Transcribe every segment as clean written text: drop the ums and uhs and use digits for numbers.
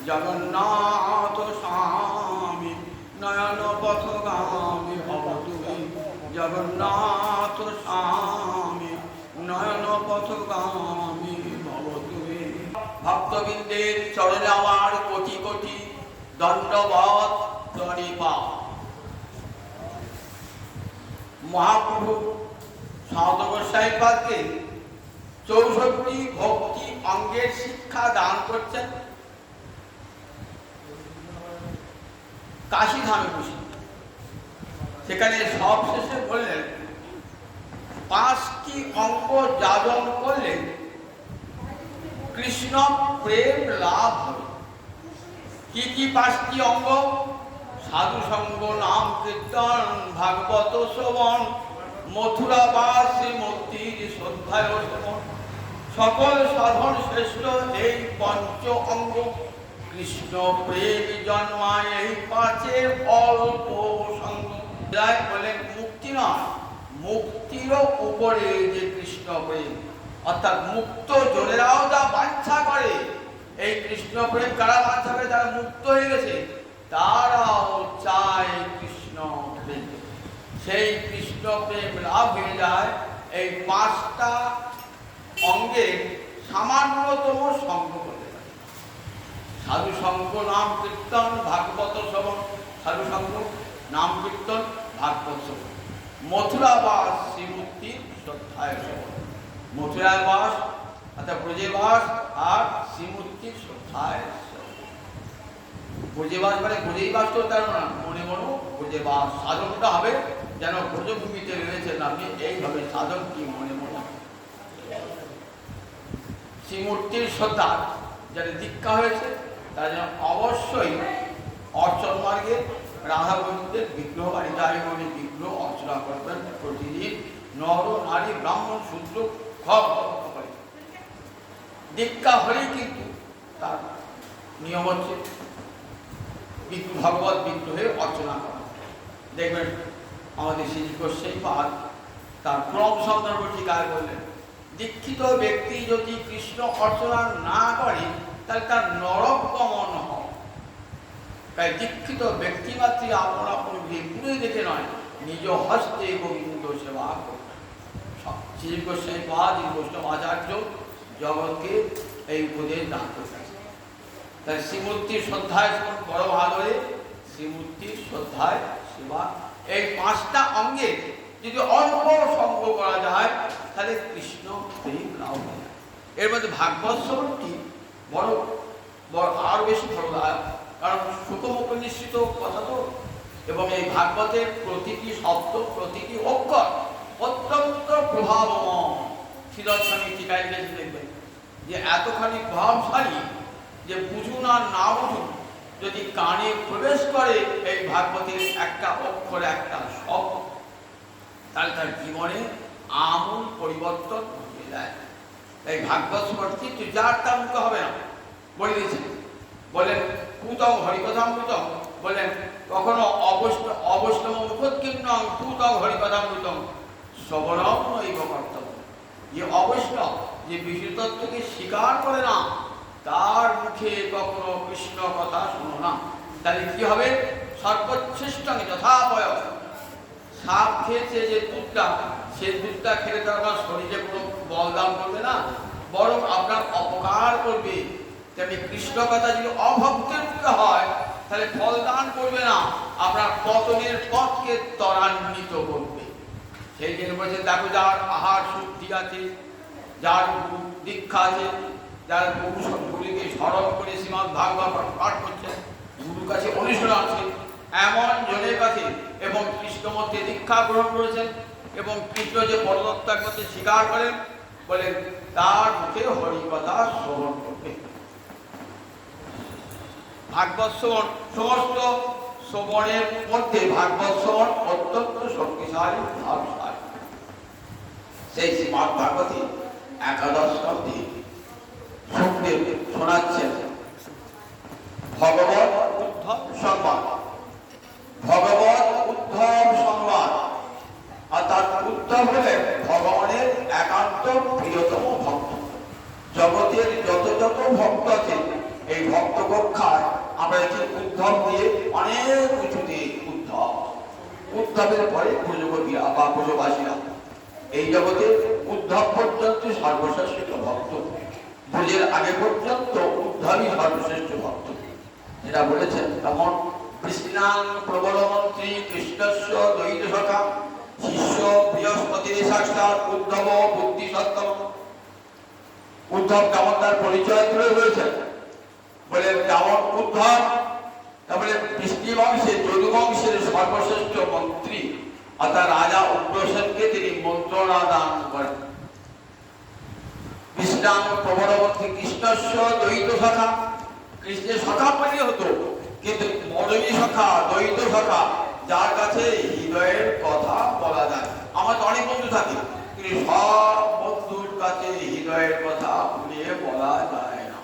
জগন্নাথ স্বামী নয়ন পথগামী হব তুমি, জগন্নাথ স্বামী নয়ন পথগামী হব তুমি। ভক্তবৃন্দের চরণে আমার কোটি কোটি দণ্ডবৎ প্রণিপাত। মহাপ্রভু সাধু গোসাইপাদকে 64 ভক্তি অঙ্গের শিক্ষা দান করছেন কাশী ধামে বসে। সেখানে সবশেষে বললেন 5টি অঙ্গ যাজন করলে কৃষ্ণ প্রেম লাভ হবে। কি কি 5টি অঙ্গ? সাধু সঙ্গ, নাম কীর্তন, ভাগবত শ্রবণ, মথুরা বাস, শ্রীমূর্তির শ্রদ্ধায় শ্রবণ, সকল সাধন শ্রেষ্ঠ এই পঞ্চ অঙ্গ। কৃষ্ণ প্রেম জন্মায় এই 5 অল্প সঙ্গ। বলেন মুক্তি নয়, মুক্তিরও উপরে যে কৃষ্ণ প্রেম, অর্থাৎ মুক্ত জনেরাও যা বাঞ্ছা করে, এই কৃষ্ণ প্রেম কারা বাঞ্ছা করে? যারা মুক্ত হয়ে গেছে তারাও চায় কৃষ্ণ প্রেম। সেই কৃষ্ণ প্রেম লাভ হয়ে যায় এই 5টা অঙ্গের সামান্যতম সঙ্গ করতে পারে। সাধু সঙ্গ, নাম কীর্তন, ভাগবত শ্রবণ। সাধু সঙ্গ, নাম কীর্তন, ভাগবত শ্রবণ। মথুরা বাস, শ্রীমূর্তির শ্রদ্ধায় শ্রবণ। মথুরায় বাস অর্থাৎ ব্রজে বাস, আর শ্রীমূর্তির শ্রদ্ধায় শ্রবণ। ব্রজে বাস মানে ব্রজেই বাস করতে পারবো না, মনে মনে ব্রজে বাস। সাধনটা হবে যেন ব্রজভূমিতে রয়েছেন আপনি, এইভাবে সাধন কি মনে মনে। শ্রীমূর্তির শ্রদ্ধা যারা দীক্ষা হয়েছে তারা যেন অবশ্যই অর্চন মার্গে রাধা গোবিন্দের বিগ্রহ বা হৃদয় বিগ্রহ অর্চনা করবেন প্রতিদিন। নর নারী ব্রাহ্মণ শূদ্র করে দীক্ষা হলেই কিন্তু তার নিয়ম হচ্ছে ভগবত বিগ্রহে অর্চনা করা। দেখবেন আমাদের শ্রী গোসাইপাদ তার ক্রম সন্দর্ভ ঠিকায় বললেন, দীক্ষিত ব্যক্তি যদি কৃষ্ণ অর্চনা না করে তাহলে তার নরক গমন হয়। তাই দীক্ষিত ব্যক্তি মাত্র আপন আপন ঘুরে দেখে নয়, নিজ হস্তে গোবিন্দ সেবা করবে। শ্রী গোসাইপাদ বৈষ্ণব আচার্য জগৎকে এই উপদেশ দান করতেন। তাই শ্রীমূর্তির শ্রদ্ধায় বড় আদরে শ্রীমূর্তির শ্রদ্ধায় সেবা। এই 5টা অঙ্গে যদি অল্প সঙ্গ করা যায় তাহলে কৃষ্ণ প্রেম লাভ হয়। এর মধ্যে ভাগবত শ্রবণটি বড় বড় আরো বেশি ফলদায়ক, কারণ সুখমুখ নিশ্চিত কথা তো। এবং এই ভাগবতের প্রতিটি শব্দ, প্রতিটি অক্ষর অত্যন্ত প্রভাবময়। শ্রীদর্শনী টিকায় লিখে দেখবেন যে এতখানি প্রভাবশালী যে বুঝুন আর না বুঝুন, যদি কানে প্রবেশ করে এই ভাগবতের একটা অক্ষর, একটা শব্দ, তাহলে তার জীবনে আমূল পরিবর্তন ঘটে যায়। এই ভাগবত শ্রবণটি যার তার মুখে হবে না বলে দিয়েছেন। বলেন পুতং হরিকথামৃতং, বলেন কখনো অবৈষ্ণব মুখোৎকীর্ণং পুতং হরিকথামৃতং শ্রবণং নৈব কর্তব্য। যে অবৈষ্ণব, যে বিষ্ণু তত্ত্বকে স্বীকার করে না, তার মুখে কখনো কৃষ্ণ কথা শুনো না। তাহলে কি হবে? সর্বশ্রেষ্ঠ যথাপয়। সাপ খেয়েছে যে দুধটা, সে দুধটা খেলে তো আপনার শরীরে কোনো বলদান করবে না, বরং আপনার অপকার করবে। তেমনি কৃষ্ণ কথা যদি অভক্তের মুখে হয় তাহলে ফলদান করবে না, আপনার পতনের পথকে ত্বরান্বিত করবে। সেই জন্য বলছে দেখো, যার আহার শুদ্ধি আছে, যার দীক্ষা আছে, যার গুরু সবগুলিকে স্মরণ করে শ্রীমদ্ ভাগবত পাঠ করছেন, গুরুর কাছে অনুশীলন আছে, এমন জনের কাছে এবং কৃষ্ণ মধ্যে দীক্ষা গ্রহণ করেছেন এবং কৃষ্ণ যে পরদত্ত একমাত্র স্বীকার করেন, বলেন তার মুখে হরিকথা শ্রবণ করবে। ভাগবত শ্রবণ সমস্ত শ্রবণের মধ্যে ভাগবত শ্রবণ অত্যন্ত শক্তিশালী ভাবশালী। সেই শ্রীমদ্ ভাগবতী একাদশ স্কন্ধে সুখদেব শোনাচ্ছেন ভগবত উদ্ধব সংবাদ। ভগবত উদ্ধব সংবাদ, অর্থাৎ উদ্ধব হলেন ভগবানের একান্ত প্রিয়তম ভক্ত। জগতের যত যত ভক্ত আছে এই ভক্ত কক্ষায় আমরা দেখি উদ্ধব দিয়ে অনেক উঁচুতে উদ্ধব। উদ্ধবের পরে ব্রজগোপীরা বা ব্রজবাসীরা, এই জগতে উদ্ধব পর্যন্ত সর্বশ্রেষ্ঠ ভক্ত। ব্রজের আগে পর্যন্ত উদ্ধবই সর্বশ্রেষ্ঠ ভক্ত। যেটা বলেছেন তেমন কৃষ্ণাং প্রবলমন্ত্রী কৃষ্ণস্য দ্বৈত সখা শিষ্য বৃহস্পতি সাক্ষাৎ উদ্ধব বুদ্ধি সত্তম। উদ্ধব কেমন তার পরিচয় তুলে ধরেছেন, বলে যেমন উদ্ধব তারপরে বৃষ্টি বংশে যদু বংশের সর্বশ্রেষ্ঠ মন্ত্রী অর্থাৎ রাজা উগ্রসেনকে তিনি মন্ত্রণা দান করেন। কৃষ্ণাং প্রবলমন্ত্রী কৃষ্ণস্য দ্বৈত সখা, কৃষ্ণের সখা বলে হতো, কিন্তু মরমী সখা দ্বৈত সখা যার কাছে হৃদয়ের কথা বলা যায়। আমার তো অনেক বন্ধু থাকে, কিন্তু সব বন্ধুর কাছে হৃদয়ের কথা ভুলিয়ে বলা যায় না।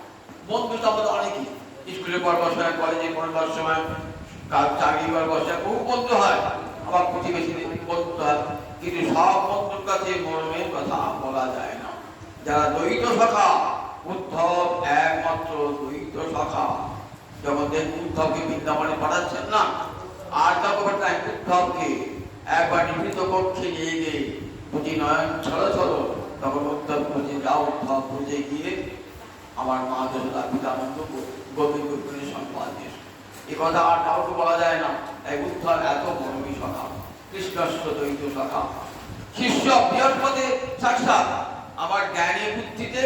বন্ধু তো আমাদের অনেকই, স্কুলে পড়বার সময়, কলেজে পড়বার সময়, চাকরি করবার সময় বহু বন্ধু হয়, আমার প্রতিবেশী বন্ধু হয়, কিন্তু সব বন্ধুর কাছে মরমের কথা বলা যায় না। যারা দ্বৈত সখা, উদ্ধব একমাত্র দ্বৈত সখা। যখন দেখুন উদ্ধবকে বৃন্দাবনে পাঠাচ্ছেন না, আর তখন তাই উদ্ধবকে একবার নিভৃত কক্ষে নিয়ে গিয়ে বুঝি নয়ন ছড়ো ছড়ো, তখন উদ্ধব বুঝে যাও উদ্ধব বুঝে গিয়ে আমার মা যশোদা পিতানন্দ গোবিন্দ গোবিন্দের সংবাদ দিয়ে এ কথা আর কাউকে বলা যায় না। তাই উদ্ধব এত মরমী সখা, কৃষ্ণস্য দ্বৈত সখা শিষ্য বৃহস্পতি সাক্ষাৎ, আমার জ্ঞানী বুদ্ধিতে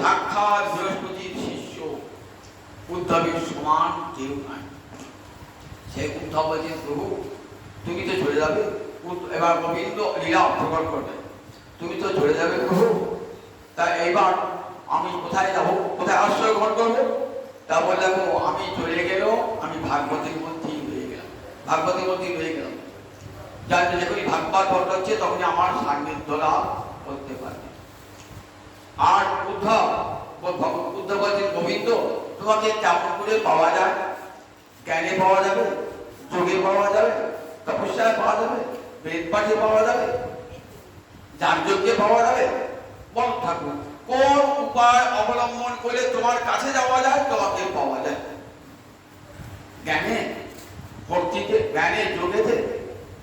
সাক্ষাৎ বৃহস্পতির শিষ্য। উদ্ধবের সমান কেউ নাই। সেই উদ্ধব বলছেন প্রভু তুমি তো চলে যাবে, এবার গোবিন্দ লীলা প্রকট করবে, তুমি তো চলে যাবে প্রভু, তা এইবার আমি কোথায় যাব, কোথায় আশ্রয় গ্রহণ করবো? তা বলে দেখো আমি চলে গেলেও আমি ভাগবতের মধ্যেই রয়ে গেলাম, ভাগবতের মধ্যেই রয়ে গেলাম। যার যখনই ভাগবত ঘট হচ্ছে তখনই আমার সান্নিধ্য লাভ করতে পারবে। আর উদ্ধব বলছেন গোবিন্দ তোমাকে কেমন করে পাওয়া যায়? জ্ঞানে পাওয়া যাবে, যোগে পাওয়া যাবে, তপস্যায় পাওয়া যাবে, বেদ পাঠে পাওয়া যাবে, যাগযজ্ঞে পাওয়া যাবে? বল ঠাকুর কোন উপায় অবলম্বন করে তোমার কাছে যাওয়া যায়, তোমাকে পাওয়া যায়? জ্ঞানে, ভক্তিতে, জ্ঞানে, যোগেতে,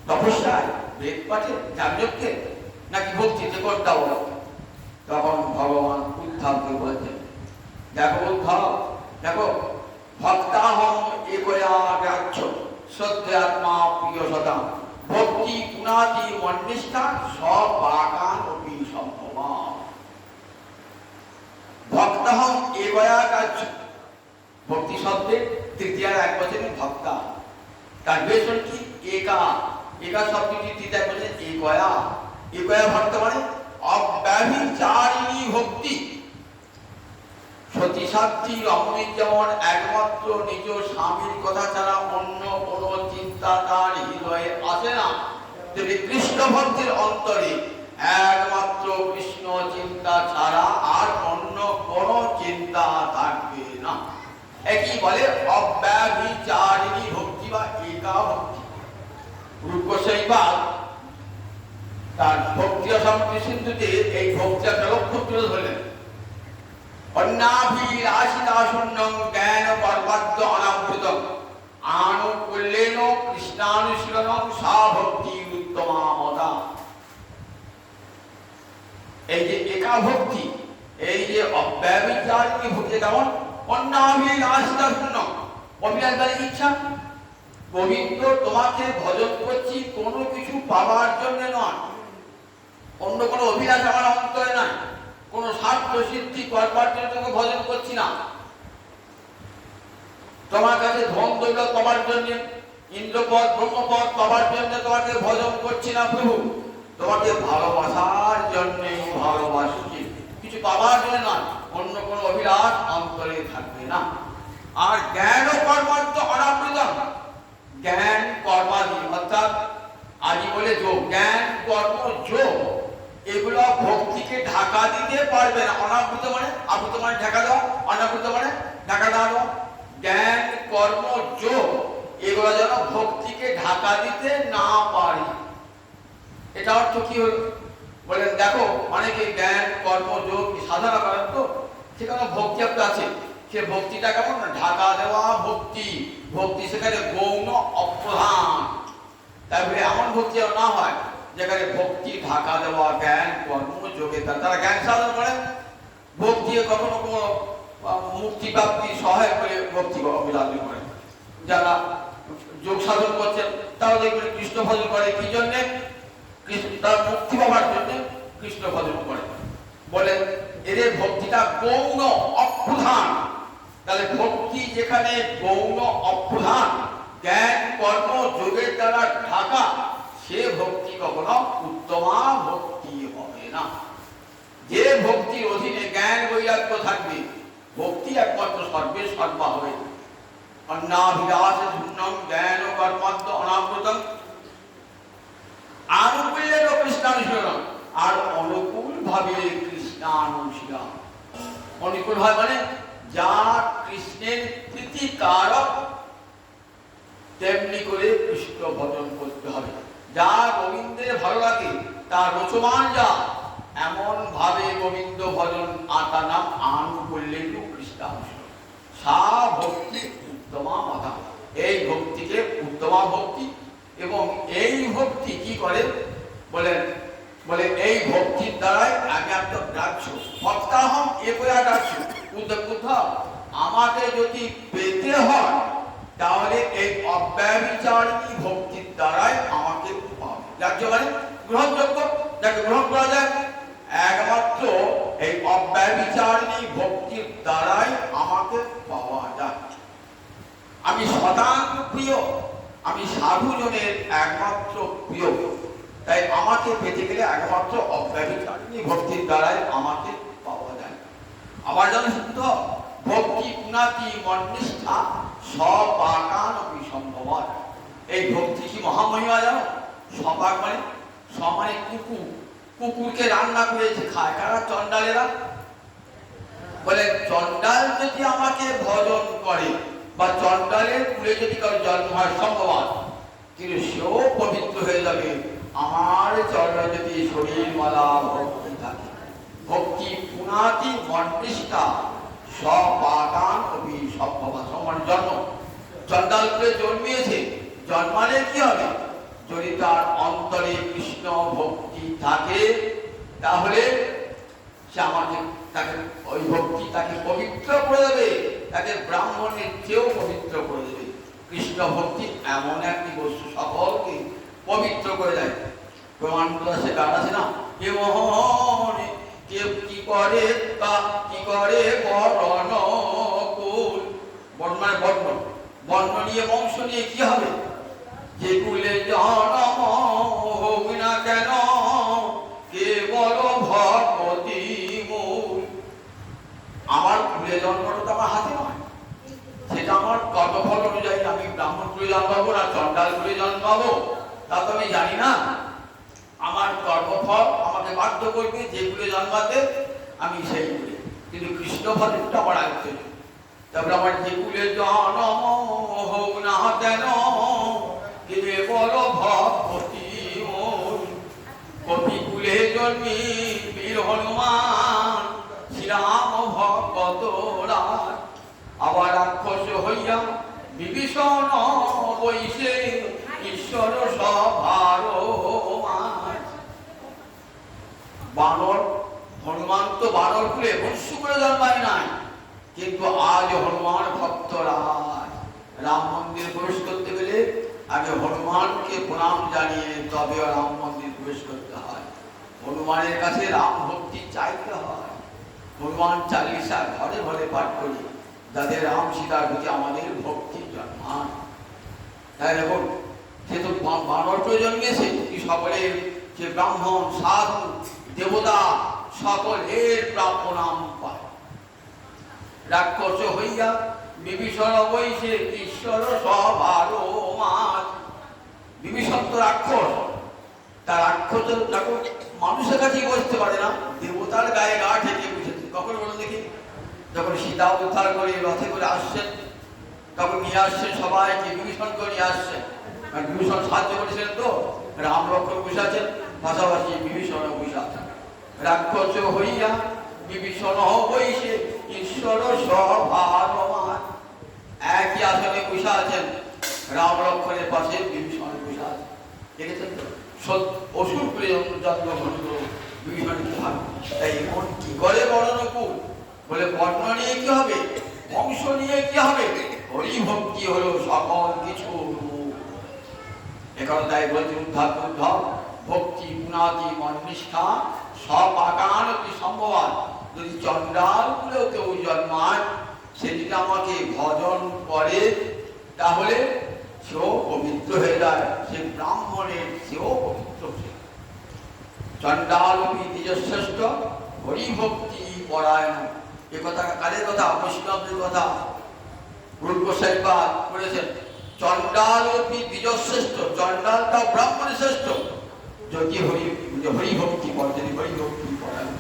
তপস্যায়, বেদ পাঠে, যাগযজ্ঞে, নাকি ভক্তিতে করতে বলো? তখন ভগবান উদ্ধবকে বলছেন দেখো উদ্ধব, দেখো ভক্তাহম একয়া গ্রাহ্য সত্যাত্মা প্রিয় সদা ভক্তি গুণাতি মন্নিষ্ঠা সব বাগান অপি সম্ভবা। ভক্তাহম একয়া গ্রাহ্য, ভক্তি শব্দের তৃতীয়ার এক বচনে ভক্তা, তার বেশন কি একা, একা শব্দটি তৃতীয় বচনে একয়া। একয়া ভক্ত মানে অব্যভিচারিণী ভক্তি। সতীসাধ্বী রমণীর যেমন একমাত্র নিজ স্বামীর কথা ছাড়া অন্য কোনো চিন্তা তার হৃদয়ে আসে না, তেমনি কৃষ্ণ ভক্তের অন্তরে একমাত্র কৃষ্ণ চিন্তা ছাড়া আর অন্য কোনো চিন্তা থাকবে না। একই বলে অব্যভিচারিণী ভক্তি বা একা ভক্তি। রূপ গোস্বামীপাদ তার ভক্তি অসমাপ্তি সিন্ধুতে এই ভক্তি একটা লক্ষ্য তুলে ধরলেন। অন্যাভিলাষিতাশূন্যং জ্ঞান পর্বদ্য অনাবৃতং আনুকূল্যেন কৃষ্ণানুশীলনং সা ভক্তি উত্তমা মতা। এই যে একা ভক্তি, এই যে অব্যভিচারিণী ভক্তি কেমন? অন্যাভিলাষিতাশূন্য, অভিলাষ মানে ইচ্ছা। গোবিন্দ তোমাকে ভজন করছি কোনো কিছু পাওয়ার জন্য নয়, অন্য কোনো অভিলাষ আমার অন্তরে নাই, কোন স্বার্থ সিদ্ধি করবার জন্য তোমাকে ভজন করছি না। তোমার কাছে ধন দৌলত পাবার জন্য, ইন্দ্রপদ ব্রহ্মপদ পাবার জন্য তোমাকে ভজন করছি না প্রভু, তোমাকে ভালোবাসার জন্যই ভালোবাসছি, কিছু পাবার জন্য নয়। অন্য কোনো অভিলাষ অন্তরে থাকবে না। আর জ্ঞান ও কর্মান্ত অনাবৃতম, জ্ঞান কর্মাদি অর্থাৎ আদি বলে যোগ, জ্ঞান কর্ম যোগ, এগুলো ভক্তিকে ঢাকা দিতে পারবে না। অনাবৃত মানে, আবৃত মানে ঢাকা দেওয়া, অনাবৃত মানে ঢাকা দেওয়া। জ্ঞান কর্ম যোগ এগুলো যেন ভক্তিকে ঢাকা দিতে না পারে। এটা অর্থ কি হলো বলেন? দেখো অনেকে জ্ঞান কর্ম যোগ সাধনা করেন, তো সেখানে ভক্তি একটা আছে, সে ভক্তিটা কেমন না, ঢাকা দেওয়া ভক্তি। ভক্তি সেখানে গৌণ অপ্রধান। তারপরে এমন ভক্তি না হয় যেখানে ভক্তি ঢাকা দেওয়া জ্ঞান কর্ম যোগে, তারা জ্ঞান সাধন করে, ভক্তি কখনো কোনো মুক্তি প্রাপ্তি সহায়ক করে ভক্তি অবিরাজি করে। যারা যোগ সাধন করছেন তারা দেখবেন কৃষ্ণ ভজন করে, কি জন্যে? তার মুক্তি পাওয়ার জন্য কৃষ্ণ ভজন করে। বলেন এদের ভক্তিটা গৌণ অপ্রধান। তাহলে ভক্তি যেখানে গৌণ অপ্রধান, জ্ঞান কর্ম যোগের দ্বারা ঢাকা, সে ভক্তি কখনো উত্তমা ভক্তি হবে না। যে ভক্তির অধীনে জ্ঞান বৈরাগ্য থাকবে, ভক্তি একমাত্র সর্বে সর্বা হবে। অন্নাভিলাষ শূন্যম জ্ঞান ও কর্মাদ্য অনাবৃতম আনুকূল্যের কৃষ্ণানুশীলন, আর অনুকূল ভাবে কৃষ্ণানুশীলন। অনুকূল ভাবে মানে যা কৃষ্ণের প্রীতিকারক তেমনি করে কৃষ্ণ ভজন করতে হবে। যা গোবিন্দের ভালো লাগে, তার রোচমান যা, এমন ভাবে গোবিন্দ ভজন, তার নাম আনুকূল্যের কৃষ্ণানুশীলন। সা ভক্তি উত্তমা মাতা, এই ভক্তিকে উত্তমা ভক্তি। এবং এই ভক্তি কি করে বলেন? বলে এই ভক্তির দ্বারাই আমি একটা গ্রাহ্য ভক্তাহম এ করে গ্রাহ্য উদ্ধ। আমাকে যদি পেতে হয় তাহলে এই অব্যভিচারিণী ভক্তির দ্বারাই আমাকে পাবে। গ্রাহ্য মানে গ্রহণযোগ্য, যাকে গ্রহণ করা যায়, একমাত্র এই অব্যভিচারিণী ভক্তির দ্বারাই আমাকে পাওয়া যায়। আমি শতাঙ্গ প্রিয়, আমি সাধুজনের একমাত্র প্রিয়, তাই আমাকে পেতে গেলে একমাত্র অব্যভিচারিণী ভক্তির দ্বারাই আমাকে পাওয়া যায়। আবার জানো শুদ্ধ ভক্তি পুনাতি মন্নিষ্ঠা সপাকানপি সম্ভবত। এই ভক্তি কি মহামহিমা জানো? সপাক মানে সমানে কুকুর, কুকুরকে রান্না করে যে খায় কারা? চন্ডালেরা। বলে চন্ডাল যদি আমাকে ভজন করে বা চন্ডালের কুলে যদি কারো জন্ম হয় সম্ভবত, কিন্তু সেও পবিত্র হয়ে যাবে আমার চরণে যদি শরীর মালা ভক্তি থাকে। ভক্তি পুনাতি মন্নিষ্ঠা সপাকান কবি সম্ভবা। সমান জন্ম, চন্ডাল করে জন্মিয়েছে, জন্মালে কি হবে? যদি তার অন্তরে কৃষ্ণ ভক্তি থাকে তাহলে সে আমাকে, তাকে ওই ভক্তি তাকে পবিত্র করে দেবে, তাকে ব্রাহ্মণের চেয়েও পবিত্র করে দেবে। কৃষ্ণ ভক্তি এমন একটি বস্তু সকলকে পবিত্র করে দেয়। প্রমাণ করা সে গান আছে না, কে মোহনে কে কি করে তা কি করে বর্ণ কুল। বর্ণ মানে বর্ণ, বর্ণ নিয়ে বংশ নিয়ে কি হবে? যে কুলে জন্ম হোক না কেন কেবল ভগবতী মূল। আমার কুলে জন্মটা তো আমার হাতে নয়, সেটা আমার কর্মফল অনুযায়ী। আমি ব্রাহ্মণ কুলে জন্মাবো না চন্ডাল কুলে জন্মাবো তা তো আমি জানি না। আমার কর্মফল আমাকে বাধ্য করবে যে কুলে জন্মাতে, আমি সেই কুলে। কিন্তু কৃষ্ণ ভজনটা আমার আয়ত্তে। তারপরে আমার যে কুলে জন্ম হোক না কেন কেবল ভগবতী মূল। কপি কুলে জন্মি বীর হনুমান শ্রীরাম ভগত রায়। আবার রাক্ষস হইয়া বিভীষণ বৈশে ঈশ্বর সভার মায়। বানর, হনুমান তো বানর কুলে বৎসু করে জন্মায় নাই, কিন্তু আজ হনুমান ভক্তরা রাম মন্দির প্রবেশ করতে গেলে আগে হনুমানকে প্রণাম জানিয়ে তবে রাম মন্দির প্রবেশ করতে হয়। হনুমানের কাছে রাম ভক্তি চাইতে হয়। হনুমান চালিসা ঘরে ঘরে পাঠ করি, যাদের রাম সীতার প্রতি আমাদের ভক্তি জন্মান। তাই দেখুন, সে তো বানর প্রয়োজন গেছে, কি সকলের সে ব্রাহ্মণ সাধু দেবতা সকলের প্রণাম পায়। রাক্ষস হইয়া বিভীষণ বৈশে ঈশ্বর সবার মাছ। বিভীষণ তো রাক্ষস, তার রাক্ষস মানুষের কাছেই বসতে পারে না, দেবতার গায়ে গা ঠেকে বসেছে। কখন বলুন দেখি? যখন সীতা উদ্ধার করে রথে করে আসছেন, তখন নিয়ে আসছেন সবাইকে, বিভীষণকে নিয়ে আসছেন। কারণ বিভীষণ সাহায্য করেছিলেন তো, রাম লক্ষ্মণ বসে আছেন, পাশাপাশি বিভীষণ বসে আছেন। রাক্ষস হইয়া বিভীষণ বৈশে ঈশ্বর সভার মাছ। একই আসনে বসে আছেন, রাম লক্ষ্মণের পাশে বিভীষণ বসে আছেন। দেখেছেন তো? অসুর প্রিয় জন্মগ্রহণ বিভীষণ কি ভাবে, তাই এমন কি করে বর্ণনকুল বলে বর্ণ নিয়ে কি হবে, বংশ নিয়ে কি হবে, হরিভক্তি হলো সকল কিছু। এখন তাই বলছে উদ্ধার উদ্ধব ভক্তি গুণাতি মননিষ্ঠা সব আকানতি সম্ভবান। যদি চণ্ডাল বলেও কেউ জন্মায়, সে যদি আমাকে ভজন করে তাহলে সেও পবিত্র হয়ে যায়, সে ব্রাহ্মণের সেও পবিত্র হয়ে। চণ্ডালপি দ্বিজশ্রেষ্ঠ হরিভক্তি পরায়ণ। এ কথা কালের কথা? বৈষ্ণবদের কথা। গুরু গোসাই পাদ করেছেন চণ্ডালপি দ্বিজশ্রেষ্ঠ, চণ্ডালটাও ব্রাহ্মণের শ্রেষ্ঠ যদি হরিভক্তি করে, যদি হরিভক্তি পরায়ণ।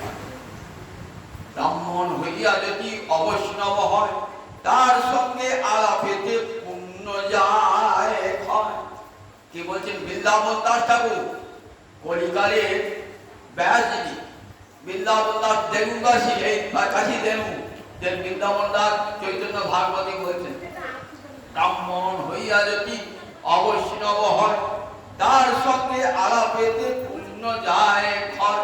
ব্রাহ্মণ হইয়া যদি অবৈষ্ণব হয়, তার সঙ্গে আলাপেতে পুণ্য যায় ক্ষয়। কি বলছেন বৃন্দাবন দাস ঠাকুর? কলিকালে ব্যাসজি বৃন্দাবন দাস দেনুবাসী, এই কাশী দেনু বৃন্দাবন দাস চৈতন্য ভাগবতী বলছেন ব্রাহ্মণ হইয়া যদি অবৈষ্ণব হয়, তার সঙ্গে আলাপেতে পুণ্য যায় ক্ষয়।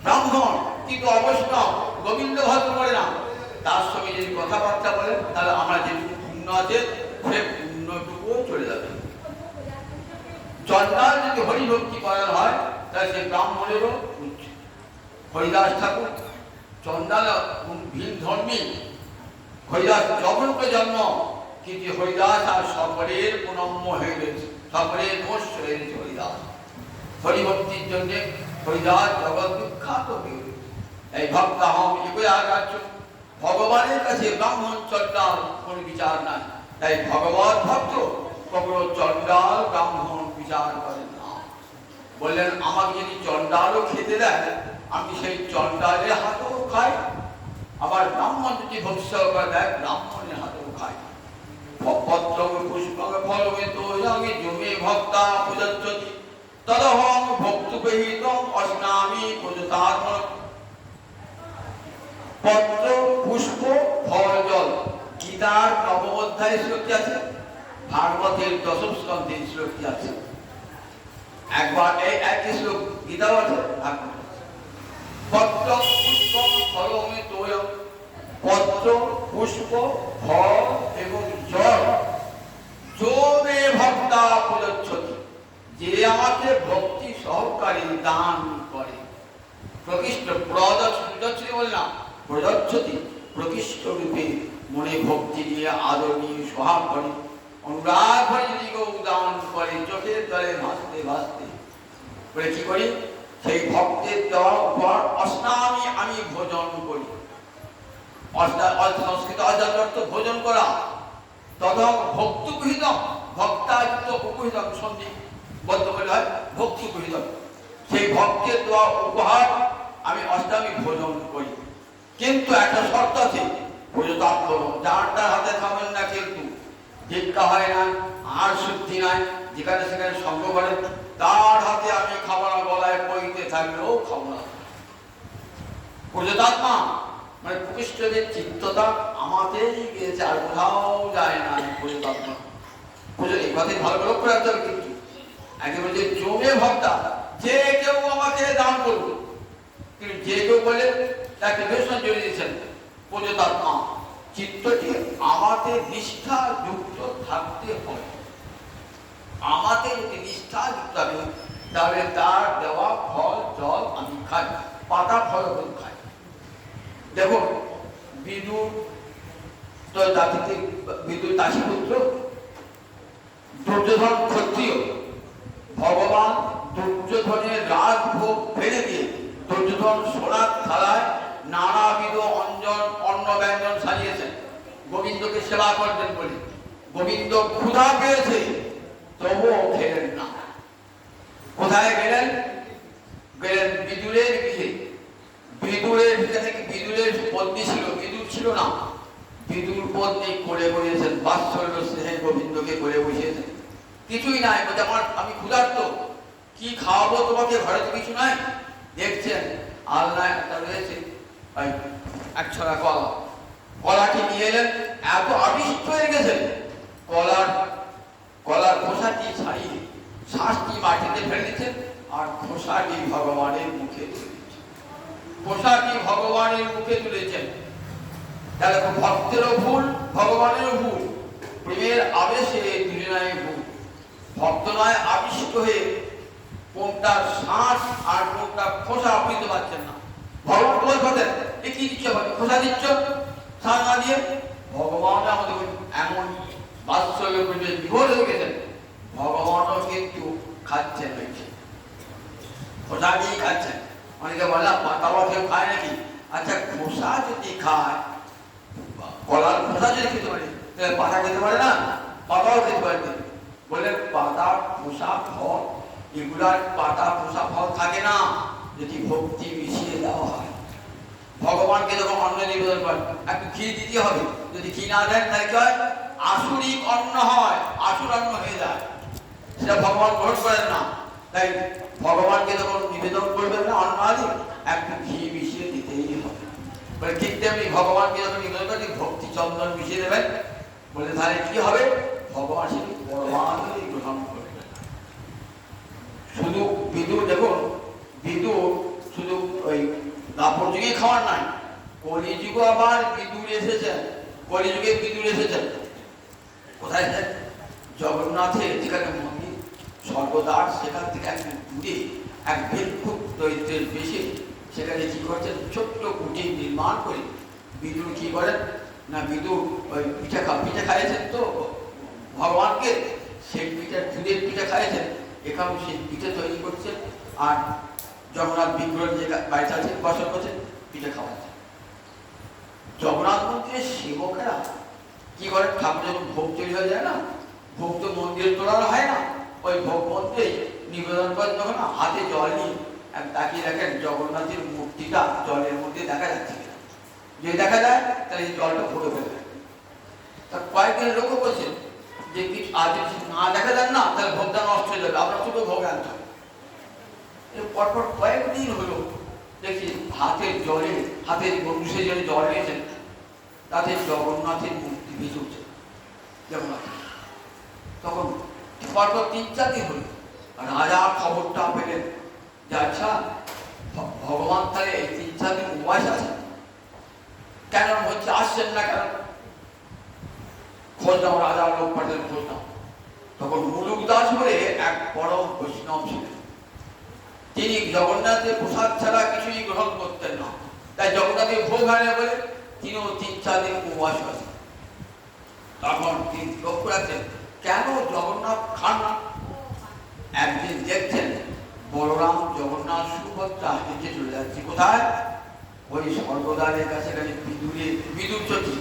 ব্রাহ্মণ কিন্তু অবৈষ্ণব, গোবিন্দ ভজন করে না, তার সঙ্গে যদি কথাবার্তা বলেন তাহলে আমরা যেটুকু পুণ্য আছে সে পুণ্যটুকুও চলে যাবে। চণ্ডাল যদি হরিভক্তি করার হয় তাহলে সে ব্রাহ্মণেরও উচ্চ। হরিদাস ঠাকুর চণ্ডাল ভিন ধর্মী, হরিদাস জগন্নাথ জন্ম, কিন্তু হরিদাস আর সকলের প্রণম্য হয়ে গেছে, সকলের দোষ হয়ে গেছে। হরিদাস হরিভক্তির জন্য হরিদাস জগৎ বিখ্যাত হয়ে গেছে। এই ভক্তাহম এগোয় আগাচ্ছ, ভগবানের কাছে ব্রাহ্মণ চণ্ডাল কোন বিচার নাই। তাই ভগবত ভক্ত কখনো চণ্ডাল ব্রাহ্মণ বিচার করেন না। বললেন আমাকে যদি চণ্ডালও খেতে দেয়, আমি সেই চণ্ডালের হাতেও খাই, আবার ব্রাহ্মণ যদি ভক্তি করে দেয় ব্রাহ্মণের হাতেও খাই। পত্র পুষ্পক ফলমিত আমি জমে ভক্তা পূজচ্যতি তদহং ভক্তুপহিতং অস্নামি পূজতাত্মন। পত্র পুষ্প ফল জল, গীতার নবম অধ্যায়ে শ্লোকটি আছে, ভাগবতের দশম স্কন্ধে শ্লোকটি আছে। একবার এই একই শ্লোক গীতাও আছে, ভাগবত। পত্র পুষ্প ফলমিত, পত্র পুষ্প ফল এবং জল যোগে ভক্তা পূজচ্যতি, যে আমাকে ভক্তি সহকারে দান করে। প্রকৃষ্ট প্রদচ্ছতি বললাম, প্রদচ্ছতি প্রকৃষ্ট রূপে মনে ভক্তি নিয়ে আদর নিয়ে সোহাগ করে, অনুরাগ ভরে যদি কেউ দান করে চোখের জলে ভাসতে ভাসতে বলে কি করি, সেই ভক্তের দেওয়া উপহার অস্নামি আমি ভোজন করি। সংস্কৃত অর্থ ভোজন করা। তদং ভক্তুপহিতম, ভক্তাযুক্ত উপহিতম সন্ধি বদ্ধ বলে হয় ভক্তুপহিতম। সেই ভক্তের দেওয়া উপহার আমি অষ্টামী ভোজন করি, কিন্তু একটা শর্ত আছে, যার তার হাতে খাবেন না, কিন্তু দীক্ষা হয় না, আর শুদ্ধি নাই, যেখানে সেখানে সঙ্গ করে, তার হাতে আমি খাবো না, গলায় পইতে থাকলেও খাবো না। পূজতাত্মা মানে প্রকৃষ্টদের চিত্ততা আমাতেই গিয়েছে, আর কোথাও যায় না। পূজতাত্মা পুজো এই কথাই ভালো করে লক্ষ্য রাখতে হবে। কিন্তু একেবারে জমে ভক্তা, যে কেউ আমাকে দান করবে, কিন্তু যে কেউ বলে তাকে ভীষণ জড়িয়ে দিয়েছেন। পূজতাত্মা চিত্তটি আমাতে নিষ্ঠা যুক্ত থাকতে হবে। আমাতে যদি নিষ্ঠা যুক্ত হবে তাহলে তার দেওয়া ফল জল আমি খাই, পাতা ফল খাই। দেখুন বিদুর তো জাতিতে, বিদুর দাসীপুত্র, দুর্যোধন ক্ষত্রিয়, ভগবান দুর্যোধনের রাজভোগ ফেলে দিয়ে দুর্যোধন সোনার থালায় নানাবিধ অঞ্জন অন্ন ব্যঞ্জন সাজিয়েছেন। গোবিন্দকে সেবা করবেন বলে। গোবিন্দ ক্ষুধা পেয়েছে, তবুও খেলেন না। কোথায় গেলেন? গেলেন বিদুরের গৃহে। বিদুরের গৃহে থেকে বিদুরের পত্নী ছিল, বিদুর ছিল না। বিদুর পত্নী করে বসিয়েছেন, বাৎসল্য স্নেহে গোবিন্দকে করে বসিয়েছেন। কিছুই নাই, বলছে আমি ক্ষুধার্ত, কি খাওয়াবো তোমাকে, ঘরে তো কিছু নাই। দেখছেন আলনায় একটা রয়েছে এক ছড়া কলা। কলাটি নিয়ে এলেন, এত আবিষ্ট হয়ে গেছেন, কলার খোসাটি ছাড়িয়ে শ্বাসটি মাটিতে ফেলে দিচ্ছেন, আর খোসাটি ভগবানের মুখে তুলে দিচ্ছেন। খোসাটি ভগবানের মুখে তুলেছেন। তাহলে ভক্তেরও ভুল, ভগবানেরও ভুল। প্রেমের আবেশে দুজনাই ভুল। ভক্ত নয় আবিষ্ট হয়ে কোনটা শ্বাস আর কোনটা খোসা বুঝতে পারছেন না। ভগবান বলে বলেন, এ কি দিচ্ছ, খোসা দিচ্ছ শ্বাস না দিয়ে। ভগবান আমাদের এমন বাৎসল্য করে বিভোর হয়ে গেছেন, ভগবানও কিন্তু খাচ্ছেন, খোসা দিয়েই খাচ্ছেন। অনেকে বললাম পাতাও কেউ খায় নাকি? আচ্ছা, খোসা যদি খায়, কলার খোসা যদি খেতে পারে, তাহলে পাতা খেতে পারে না? পাতাও খেতে পারবে। বলে পাতা খোসা ফল, এগুলার পাতা খোসা ফল থাকে না যদি ভক্তি মিশিয়ে দেওয়া হয়। ভগবানকে যখন অন্ন নিবেদন করেন, একটু ঘি দিতে হবে। যদি ঘি না দেন তাহলে কি হয়? আসুরিক অন্ন হয়, আসুর অন্ন হয়ে যায়, সেটা ভগবান গ্রহণ করেন না। তাই ভগবানকে যখন নিবেদন করবেন না অন্ন আদি, একটু ঘি মিশিয়ে দিতেই হবে। বলে ঠিক তেমনি ভগবানকে যখন নিবেদন করেন, ভক্তি চন্দন মিশিয়ে দেবেন। বলে তাহলে কি হবে? ভগবান সেটি পরমানন্দে গ্রহণ করবেন। শুধু বিদুর, দেখুন বিদুর শুধু ওই দাপর যুগে খাওয়ার নাই, কলিযুগে আবার বিদুর এসেছেন। কলিযুগে বিদুর এসেছেন কোথায়? জগন্নাথের যেখানে মন্দির স্বর্গদ্বার, সেখান থেকে একদম দূরে এক ভিক্ষুক দরিদ্রের বেশে সেখানে কি করছেন, ছোট্ট কুটির নির্মাণ করে বিদুর কি করেন না, বিদুর ওই পিঠা খাইয়েছেন তো ভগবানকে, সেই পিঠা দুধের পিঠা খাইয়েছেন, এখানেও সেই পিঠে তৈরি করছেন। আর জগন্নাথ বিগ্রহ যে বাড়িতে আছে বসত করছেন, পিঠে খাওয়াচ্ছেন। জগন্নাথ মন্দিরের সেবকেরা কি করেন, ঠাকুর যখন ভোগ তৈরি হয়ে যায় না, ভোগ তো মন্দিরে তোলানো হয় না, ওই ভোগ মন্দিরে নিবেদন করেন যখন হাতে জল নিয়ে তাকিয়ে দেখেন জগন্নাথের মূর্তিটা জলের মধ্যে দেখা যাচ্ছে। যদি দেখা যায় তাহলে এই জলটা ফুটে ফেলবে। তা কয়েকদিন লক্ষ্য করছেন যে কিছু আজ না দেখা যান না, তাহলে ভোগটা নষ্ট হয়ে যাবে, আপনার ছোট ভোগ আনতে হবে। পরপর কয়েকদিন হলো দেখি হাতের জলে, হাতের গরুষে জলে জল নিয়েছেন, তাতে জগন্নাথের মূর্তি ভেসে উঠছে জগন্নাথ। তখন পরপর 3-4 দিন হলো, রাজা খবরটা পেলেন যে আচ্ছা ভগবান তাহলে এই 3-4 দিন উপবাস আছে, কেন হচ্ছে, আসছেন না কেন? খোঁজ নাও, রাজা লোক পাঠালেন খোঁজ নাও। তখন মুলুক দাস বলে এক বড় বৈষ্ণব ছিলেন, তিনি জগন্নাথের প্রসাদ ছাড়া কিছুই গ্রহণ করতেন না। তাই জগন্নাথের ভোগ আনে বলে তিনিও 3-4 দিন উপবাস আছেন। তখন তিনি লক্ষ্য রাখছেন কেন জগন্নাথ খান না। একদিন দেখছেন বলরাম জগন্নাথ সুভদ্রা হেঁটে চলে যাচ্ছে কোথায়, ওই স্বর্গদ্বারের কাছে বিদুর চটি,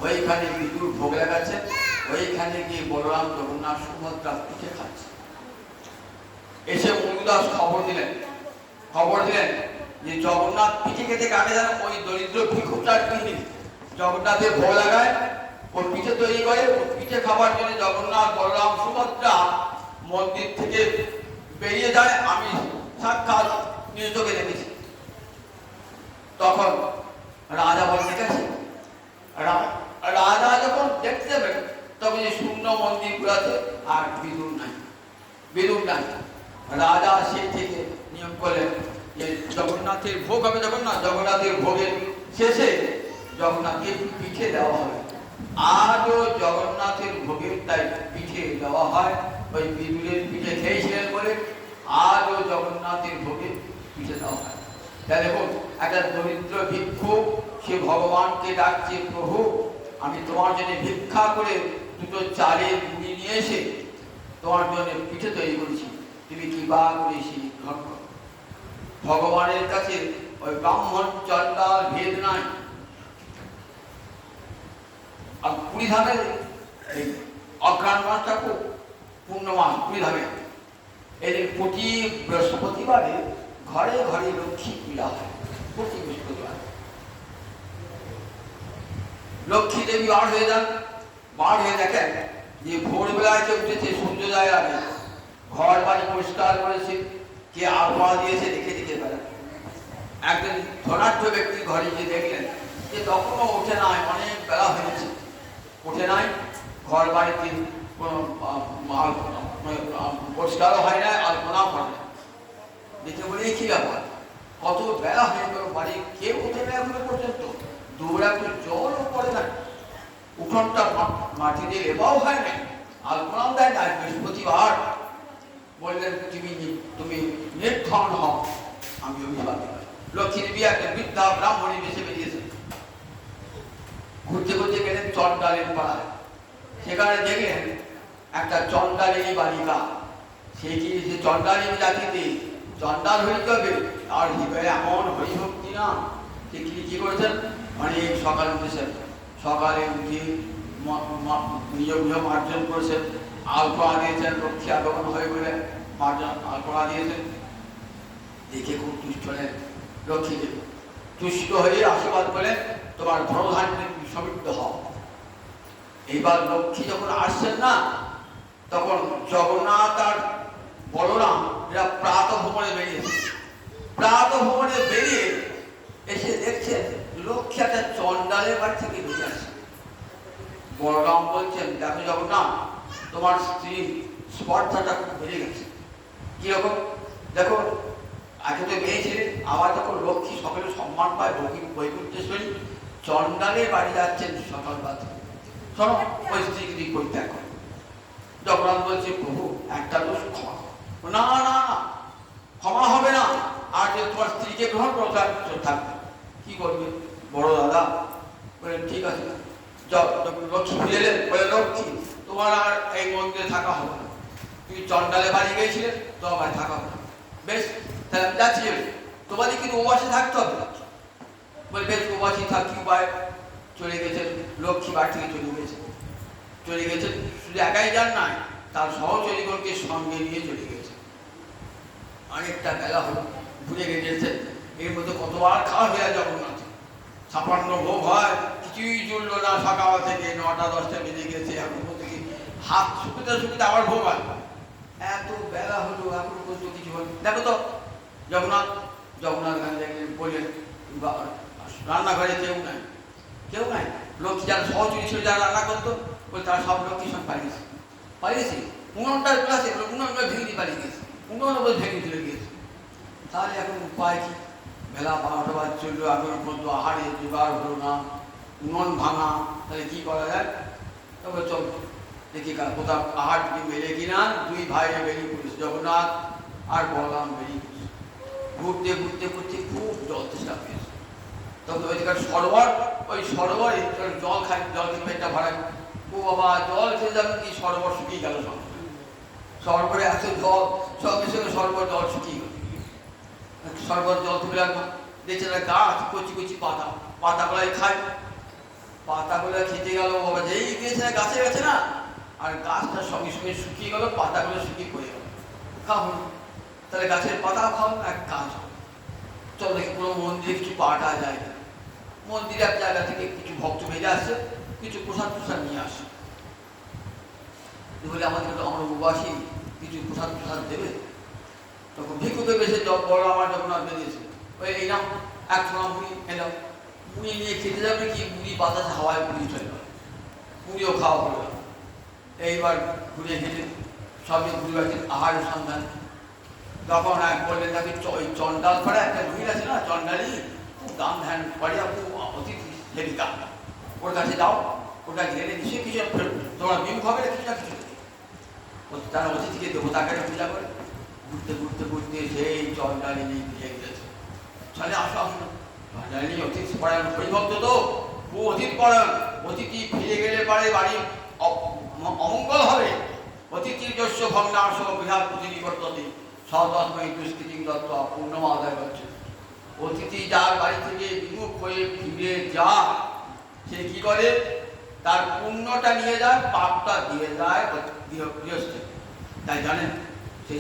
ওইখানে বিদুর ভোগ লাগাচ্ছে, ওইখানে গিয়ে বলরাম জগন্নাথ সুভদ্রা পিঠে খাচ্ছে। এসে মুলুকদাস খবর দিলেন যে জগন্নাথ পিঠে খেতে কাটে যেন ওই দরিদ্র ভিক্ষুকটার পিঠে জগন্নাথের ভোগ লাগায়, ওর পিঠে তৈরি করে, ওর পিঠে খাবার জন্য জগন্নাথ বলরাম সুভদ্রা মন্দির থেকে বেরিয়ে যায়। আমি সাক্ষাৎ নিজ চোখে দেখেছি। তখন রাজা বলে ঠিক আছে, রাজা যখন দেখতে যাবেন তখন যে শূন্য মন্দির গুলাতে আর বিদুর নাই। রাজা সেই থেকে নিয়ম করলেন যে জগন্নাথের ভোগ হবে, যখন না জগন্নাথের ভোগের শেষে জগন্নাথের পিঠে দেওয়া হবে। আজও জগন্নাথের ভোগের তাই পিঠে দেওয়া হয়, ওই বিদুরের পিঠে খেয়েছিলেন বলে আজও জগন্নাথের ভোগে পিঠে দেওয়া হয়। তাই দেখুন একটা দরিদ্র ভিক্ষুক সে ভগবানকে ডাকছে, প্রভু আমি তোমার জন্য ভিক্ষা করে 2টো চালের গুঁড়ি নিয়ে এসে তোমার জন্য পিঠে তৈরি করেছি, তুমি কি বা করে সেই গ্রহণ করো। ভগবানের কাছে ওই ব্রাহ্মণ চন্ডাল ভেদ নাই। আর 20 ধামের এই অঘ্রাণ মাসটা খুব পূর্ণ মাস 20 ধামে। এই প্রতি বৃহস্পতিবারে ঘরে ঘরে লক্ষ্মী পূজা হয়। প্রতি বৃহস্পতিবার লক্ষ্মী দেবী বার হয়ে যান, বার হয়ে দেখেন যে ভোরবেলায় যে উঠেছে সূর্যোদয়ের আগে ঘর বাড়ি পরিষ্কার করেছে, কে আবহাওয়া দিয়েছে দেখে দেখে বেড়ান। একজন ধনাঢ্য ব্যক্তি ঘরে গিয়ে দেখলেন যে তখনও ওঠে নাই, অনেক বেলা হয়েছে, ওঠে নাই, ঘর বাড়িতে কোনো পরিষ্কারও হয় না, আলপনাও হয় না। দেখে বলে কি ব্যাপার, কত বেলা হয়ে গেল, বাড়ি কেউ ওঠে না এখনো পর্যন্ত, দৌড়া একটু জলও পড়ে না, উঠোনটা মাটি দিয়ে লেবাও হয় না, আলপনাও দেয় না, বৃহস্পতিবার। বললেন তুমি নির্ধন হও, আমি অভিশাপ দিলাম। লক্ষ্মী দেবী একটা বৃদ্ধা ব্রাহ্মণী বেশে বেরিয়েছে, ঘুরতে ঘুরতে গেলেন চন্ডালের পাড়ায়। সেখানে দেখলেন একটা চন্ডালিনী বালিকা, সে কি সে চন্ডালিনী জাতিতে চন্ডাল হইতে হবে, আর হৃদয়ে এমন হরিভক্তি না। সে কি করেছেন, অনেক সকালে উঠেছেন, সকালে উঠে নিজ গৃহ মার্জন করেছেন, আলপনা দিয়েছেন, লক্ষ্মী আগমন হয়ে গেলে মার্জন আলপনা দিয়েছেন। দেখে খুব তুষ্ট হলেন লক্ষ্মী দেবী, তুষ্ট হয়ে আশীর্বাদ করলেন তোমার ধনধান্যে সমৃদ্ধ হও। এইবার লক্ষ্মী যখন আসছেন না, তখন জগন্নাথ আর বলরাম এরা প্রাত ভ্রমণে বেরিয়েছে। প্রাত ভ্রমণে বেরিয়ে এসে দেখছেন লক্ষ্মী একটা চন্ডালের বাড়ি থেকে বেরিয়ে আসছে। বলরাম বলছেন, দেখো জগন্নাথ, তোমার স্ত্রী স্পর্ধাটা খুব বেড়ে গেছে। কিরকম দেখো, আগে তো মেয়ে ছেলে, আবার যখন লক্ষ্মী সকলে সম্মান পায়, বৈকুণ্ঠেশ্বরী চন্ডালের বাড়ি যাচ্ছেন সকালবেলা, শোনো ওই স্ত্রীকে দিক পরিত্যাগ করো। জগন্নাথ বলছে, প্রভু একটা দোষ ক্ষমা, না না না ক্ষমা হবে না, আর যে তোমার স্ত্রীকে গ্রহণ করো থাকবে। কি করবে বড় দাদা? বললেন ঠিক আছে। লক্ষ্মী ফিরে এলেন, বলে লক্ষ্মী তোমার আর এই মন্দিরে থাকা হবে না, তুমি চন্ডালে বাড়ি গিয়েছিলে, তোমার বাড়ি থাকা হবে না। বেশ, তাহলে আমি যাচ্ছি, তোমাদের কিন্তু উপাসে থাকতে হবে। বলে বেশ, উপাসী থাকি উপায়। চলে গেছেন, লক্ষ্মী বাড়ি থেকে চলে গেছেন। শুধু একাই যান নাই, তার সহচরীগণকে সঙ্গে নিয়ে চলে গেছে। অনেকটা বেলা হলো, ঘুরে গেছেন। এর মধ্যে কতবার খাওয়া হয়ে যায় জগন্নাথ, 56 ভোগ হয়, কিছুই জুড়ল না। সকাল থেকে 9টা 10টা বেজে গেছে, এখন থেকে হাত শুকিতে আবার ভোগ হয়। এত বেলা হলো, এখন পর্যন্ত কিছু হল। দেখো তো জগন্নাথ গান্ধী বললেন, রান্নাঘরে কেউ নাই। লক্ষ্মী যারা সহচরী ছিল, যারা রান্না করতো, বলে তারা সব লক্ষ্মী সব পালিয়েছে। উনুনটার ক্লাসে উনুনটা ভেঙে দিয়ে পালিয়ে গেছে, উনুন ভেঙে চলে গিয়েছে। তাহলে এখন উপায় কি? বেলা 12টা বাজ চললো, এখনো পর্যন্ত আহারে জোগাড় হলো না, উনুন ভাঙা। তাহলে কি করা যায়? তবে চল দেখি কোথাও আহার মেলে কিনা। দুই ভাইরা বেরিয়ে পড়েছে, জগন্নাথ আর বলরাম বেরিয়ে পড়েছে। ঘুরতে খুব জল তেষ্টা পেয়েছে। তখন ওইখানে ওই সরোবরে জল খেয়ে পেটটা ভরায়। ও বাবা, জল খেয়ে যাবে কি, সরোবর শুকিয়ে গেল। সরোবরে এত জল, সঙ্গে সঙ্গে সরোবর জল শুকিয়ে গেল। সরোবর জল তুলে রাখবো, দেখছে না গাছ কচি পাতাগুলাই খায়। পাতাগুলো খেতে গেল, বাবা যেই গিয়েছে গাছে গেছে না, আর গাছটা সঙ্গে সঙ্গে শুকিয়ে গেল, পাতাগুলো শুকিয়ে পড়ে গেল। খাও, তাহলে গাছের পাতাও খাও, এক কাজ চল দেখি কোনো মন্দিরে কিছু পাটা যায় না। মন্দিরে এক জায়গা থেকে কিছু ভক্ত বেরিয়ে আসছে, কিছু প্রসাদ নিয়ে আসে। বলে আমাদের আমরা উপাসী, কিছু প্রসাদ দেবে। তখন ভিক্ষুকে বেশি বড় আমার জগন্নাথ বেরিয়েছে, ওই এই নাম এক ছোড়া মুড়ি এলাম, মুড়ি নিয়ে খেতে যাবে কি, মুড়ি বাতাসে হাওয়ায় মুড়ি চলে গেল, মুড়িও খাওয়া হলো। এইবার ঘুরে ঘেটে সবই ঘুরে গেছে আহারের সন্ধান। তখন এক বললেন, তাকে ওই চন্ডাল পাড়ে একটা মহিলা আছে না, চন্ডালি, খুব দাম ধ্যান করে, খুব অতিথি সেবিকা, ওর কাছে যাও, ওটা গেলে নিশ্চয়ই কিছু তোমরা বিম খাবে কিছু না কিছু। তারা অতিথিকে দেবতাকে পূজা করে। ঘুরতে সেই চন্ডালিনী ফিরে গেছে। তাহলে আসো চন্ডালিনী অতিথি পড়ান, হরিভক্ত তো খুব অতিথি পড়ান। অতিথি ফিরে গেলে পারে বাড়ি অমঙ্গল হবে। অতিথির যস্য ভগ্নাশ বিহার প্রতি নিবর্ততে সদস্ময়ী দুষ্কৃতি দত্ত পূর্ণম আদায় করছে। অতিথি যার বাড়ি থেকে বিমুখ হয়ে ফিরে যা, সে কি করে, তার পুণ্যটা নিয়ে যায়, পাপটা দিয়ে যায় গৃহস্থে। তাই জানেন সেই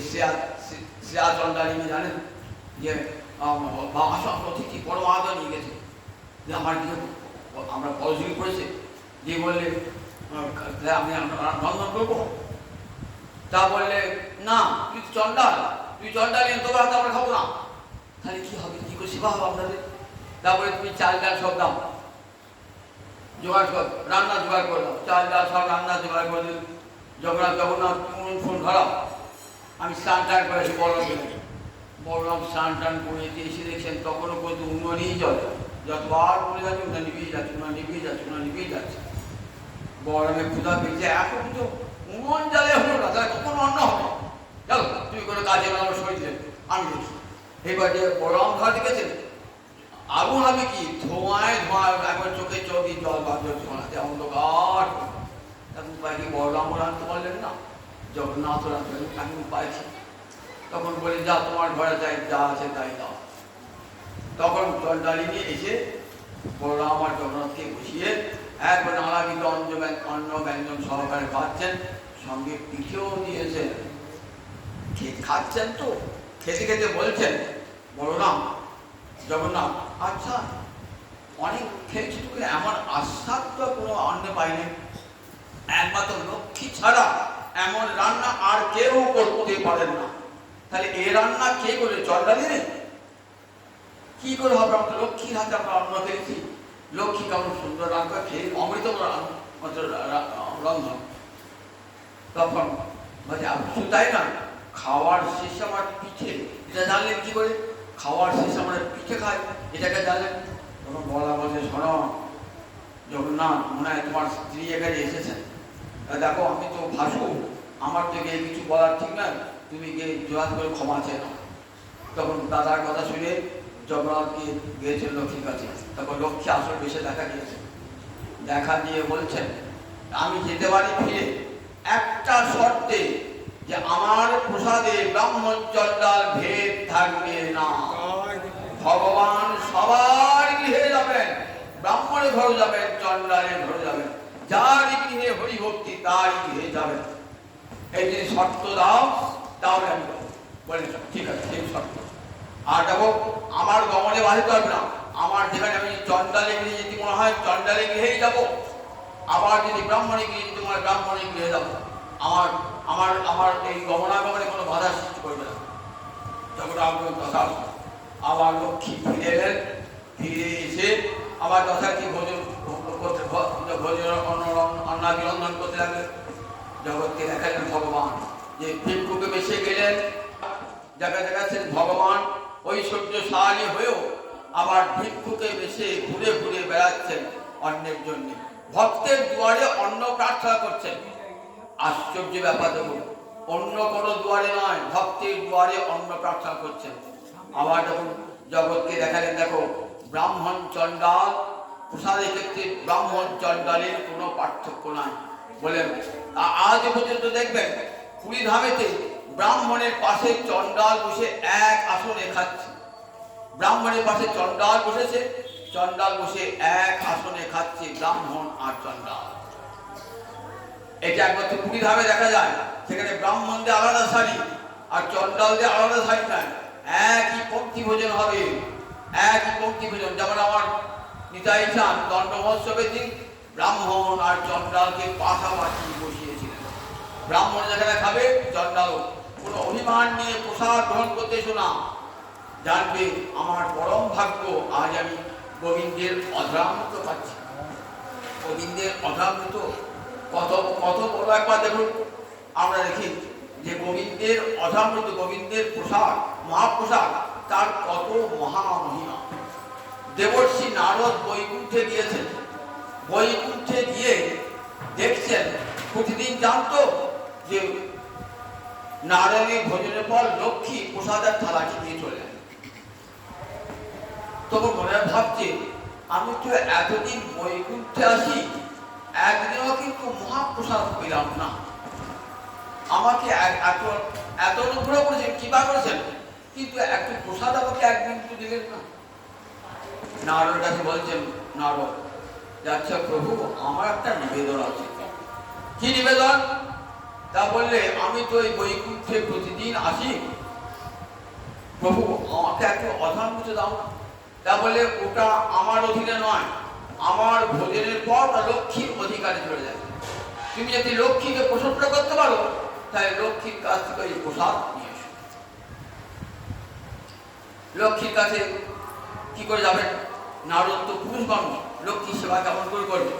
শ্রেয়া চন্দ্রালিনী জানেন যে আসন অতিথি বড় আদর নিয়ে গেছে যে আমার গৃহ আমরা পড়াশুনি করেছে, দিয়ে বললে আমি রন্ধন করবো। তা বললে না তুই চন্ডাল তোর হাতে আমরা খাবো না। তাহলে কি হবে, কি করে সেবা হবে আপনাদের? তারপরে তুমি চাল ডাল সব দাও, জোগাড় কর, রান্না জোগাড় করে দাও, চাল ডাল সব রান্না জোগাড় করে দিল। জগন্নাথ ফোন ধরাও, আমি স্নান টান করেছি বললাম স্নান টান করে এসে দেখছেন তখনও কিন্তু উনুনেই জল, যতবার বলে যাচ্ছে ওটা নিভিয়ে যাচ্ছে। বড়রামে ক্ষুধা পেয়েছে, এখন কিন্তু উনুন জ্বালে হলো না, তাহলে কখন অন্ন হবে? চলো তুমি কোনো কাজে আমার শরীর দেবে, আমি দেখি। এবার যে বড়রাম ঘর দেখেছেন আগুন হবে কি ধোঁয়ায় একবার চোখে চোখে জল বাঁধ ধোঁয়াতে অন্ধকার। এখন উপায় কি বড়রাম রাঁধতে পারলেন না, জগন্নাথ রাঁধলেন, এখন উপায় কি? তখন বলে যা তোমার ঘরে যাই যা আছে তাই দাও। তখন চন্ডালিনী এসে বলরাম আর জগন্নাথকে বসিয়ে একবার নানাবিধ অন্ন ব্যঞ্জন সহকারে খাচ্ছেন, সঙ্গে পিঠেও দিয়েছেন। খাচ্ছেন তো, খেতে খেতে বলছেন বলরাম জগন্নাথ আচ্ছা অনেক খেয়েছি তো, এমন আস্বাদ তো কোনো অন্নে পাইনি, একমাত্র লক্ষ্মী ছাড়া এমন রান্না আর কেউ করতে পারেন না। তাহলে এ রান্না কে করে? চন্ডালিনী। কি করে হবে? আমরা লক্ষ্মীর হাতে আমরা অন্ন খেয়েছি, লক্ষ্মী কেমন সুন্দর রান্না খেয়ে অমৃত রন্ধন। তখন বলছে শুধু তাই না, খাওয়ার শেষে আমার পিঠে, এটা জানলেন কি করে? খাওয়ার শেষে আমরা পিঠে খাই, এটাকে জানলেন? তখন বলা বলছে শোনো জগন্নাথ, মনে হয় তোমার স্ত্রী এখানে এসেছেন, দেখো আমি তো ভাসু, আমার থেকে কিছু বলার ঠিক না, তুমি গিয়ে জোয়াত করে ক্ষমা চেয়ে নাও। তখন দাদার কথা শুনে জগন্নাথকে গিয়েছেন লক্ষ্মীর কাছে। তখন লক্ষ্মী আসল বেশে দেখা গিয়েছে, দেখা দিয়ে বলছেন আমি যেতে পারি ফিরে, একটা শর্তে, যে আমার প্রসাদে ব্রাহ্মণ চন্ডাল ভেদ থাকবে না। ভগবান সবার গৃহে যাবেন, ব্রাহ্মণের ঘরে যাবেন, চন্ডালের ঘরে যাবেন, যারই গৃহে হরিভক্তি তারই গৃহে যাবেন। এই যে শর্ত দাও, তাহলে আমি বলেন ঠিক আছে, ঠিক শর্ত। আর দেখো আমার গমনে বাধিত হবে না, আমার যেখানে আমি চন্ডালে গৃহে যেতে মনে হয় চন্ডালে গৃহেই যাবো, আবার যদি ব্রাহ্মণে গৃহে যেতে মনে হয় ব্রাহ্মণে গৃহে যাবো, আমার আমার আমার এই গমনাগমনে কোনো বাধা সৃষ্টি করবে না। যখন কথা আবার লক্ষ্মী ফিরে এলেন, ফিরে এসে আবার যথার্থী ভোজন অন্নাদি রন্ধন করতে লাগলেন। জগৎকে দেখালেন ভগবান, যে ভিক্ষুকে বেশে গেলেন, দেখা দেখাচ্ছেন ভগবান ঐশ্বর্যশালী হয়েও আবার ভিক্ষুকে বেশে ঘুরে ঘুরে বেড়াচ্ছেন অন্যের জন্য, ভক্তের দুয়ারে অন্ন প্রার্থনা করছেন। আশ্চর্য ব্যাপার দেখুন, অন্য কোনো দুয়ারে নয়, ভক্তের দুয়ারে অন্ন প্রার্থনা করছেন। আবার যখন জগৎকে দেখালেন দেখো ব্রাহ্মণ চন্ডাল, প্রসাদের ক্ষেত্রে ব্রাহ্মণ চন্ডালের কোনো পার্থক্য নাই। বলেন আজ পর্যন্ত দেখবেন পুরী ধামেতে ব্রাহ্মণের পাশে চন্ডাল বসে এক আসনে খাচ্ছে, ব্রাহ্মণের পাশে চন্ডাল বসেছে, চন্ডাল বসে এক আসনে খাচ্ছে, ব্রাহ্মণ আর চন্ডাল। এটা একমাত্র পুরী ধামে দেখা যায়, সেখানে ব্রাহ্মণদের আলাদা শাড়ি আর চন্ডালদের আলাদা শাড়ি নাই, একই পঙ্ক্তি ভোজন হবে, একই পঙ্ক্তি ভোজন। যেমন আমার নিতাই চাঁদ দণ্ড মহোৎসবের দিন ব্রাহ্মণ আর চন্ডালকে পাশাপাশি বসিয়েছিলেন, ব্রাহ্মণ যেখানে খাবে চন্ডালও। কোনো অভিমান নিয়ে প্রসাদ গ্রহণ করতে শোনা, জানবে আমার পরম ভাগ্য, আজ আমি গোবিন্দের অধরামৃত পাচ্ছি। গোবিন্দের অধরামৃত কত কত বড় একবার দেখুন, আমরা দেখি যে গোবিন্দের অধরামৃত, গোবিন্দের প্রসাদ, মহাপ্রসাদ, তার কত মহামহিমা। দেবর্ষি নারদ বৈকুণ্ঠে গিয়েছেন, বৈকুণ্ঠে গিয়ে দেখছেন প্রতিদিন জানতো যে নারায়ণের ভোজনের পর লক্ষ্মী প্রসাদের থালাটি দিয়ে চলে যায়। তখন মনে ভাবছে আমি তো এতদিন বৈকুণ্ঠে আসি, একদিনও কিন্তু মহাপ্রসাদ পেলাম না, আমাকে এত এত অনুগ্রহ করেছেন, কিবা করেছেন, কিন্তু একটু প্রসাদ আমাকে একদিন তো দিলেন না। নারদের কাছে বলছেন নারদ আচ্ছা প্রভু, আমার একটা নিবেদন আছে। কি নিবেদন? তা বললে, আমি তো এই বৈকুণ্ঠে প্রতিদিন আসি, প্রভু আমাকে একটু অধামৃত দাও না। তা বলে, ওটা আমার অধীনে নয়, আমার ভোজনের পর লক্ষ্মীর অধিকারে চলে যায়। তুমি যদি লক্ষ্মীকে প্রসন্ন করতে পারো, তাহলে লক্ষ্মীর কাছ থেকে এই প্রসাদ নিয়ে এসো। লক্ষ্মীর কাছে কি করে যাবেন? নারদ তো পুরুষ মানুষ, লক্ষ্মীর সেবা কেমন করে করবে?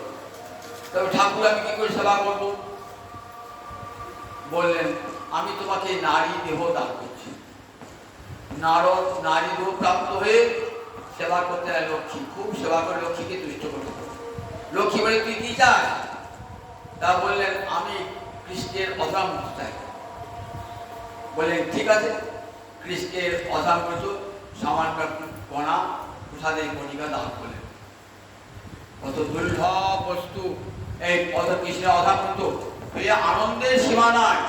তবে ঠাকুর, আমি কি করে সেবা করব? বললেন, আমি তোমাকে নারী দেহ দান করছি। নারদ নারী দেহ প্রাপ্ত হয়ে সেবা করতে হয় লক্ষ্মী, খুব সেবা করে লক্ষ্মীকে তুষ্ট করতে। লক্ষ্মী বলে, তুই কি চাস? তা বললেন, আমি কৃষ্ণের অধামৃত চাই। বললেন, ঠিক আছে, কৃষ্ণের অধামৃত সামান্য কণা প্রসাদের কণিকা দান করলেন। কত দুর্লভ বস্তু এই পদ কৃষ্ণের অধামৃত। এই আনন্দের সীমা নাই।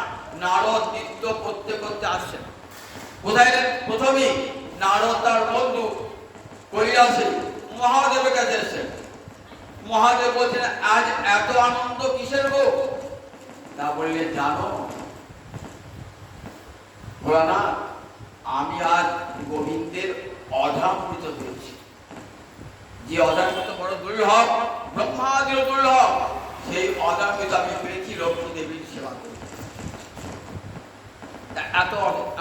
নারদ নৃত্য করতে করতে আসছেন। কোথায়? প্রথমেই নারদ তার বন্ধু কৈলাসে মহাদেবের কাছে এসেছেন। মহাদেব বলছেন, আজ এত আনন্দ কিসের গো? তা বললে, জানো না, আমি আজ গোবিন্দের অধামৃত হয়েছি। যে অধামৃত বড় দুর্লভ, ব্রহ্মাদির দুর্লভ, সেই অধামৃত আমি পেয়েছি লক্ষ্মী দেবীর সেবা করে। এত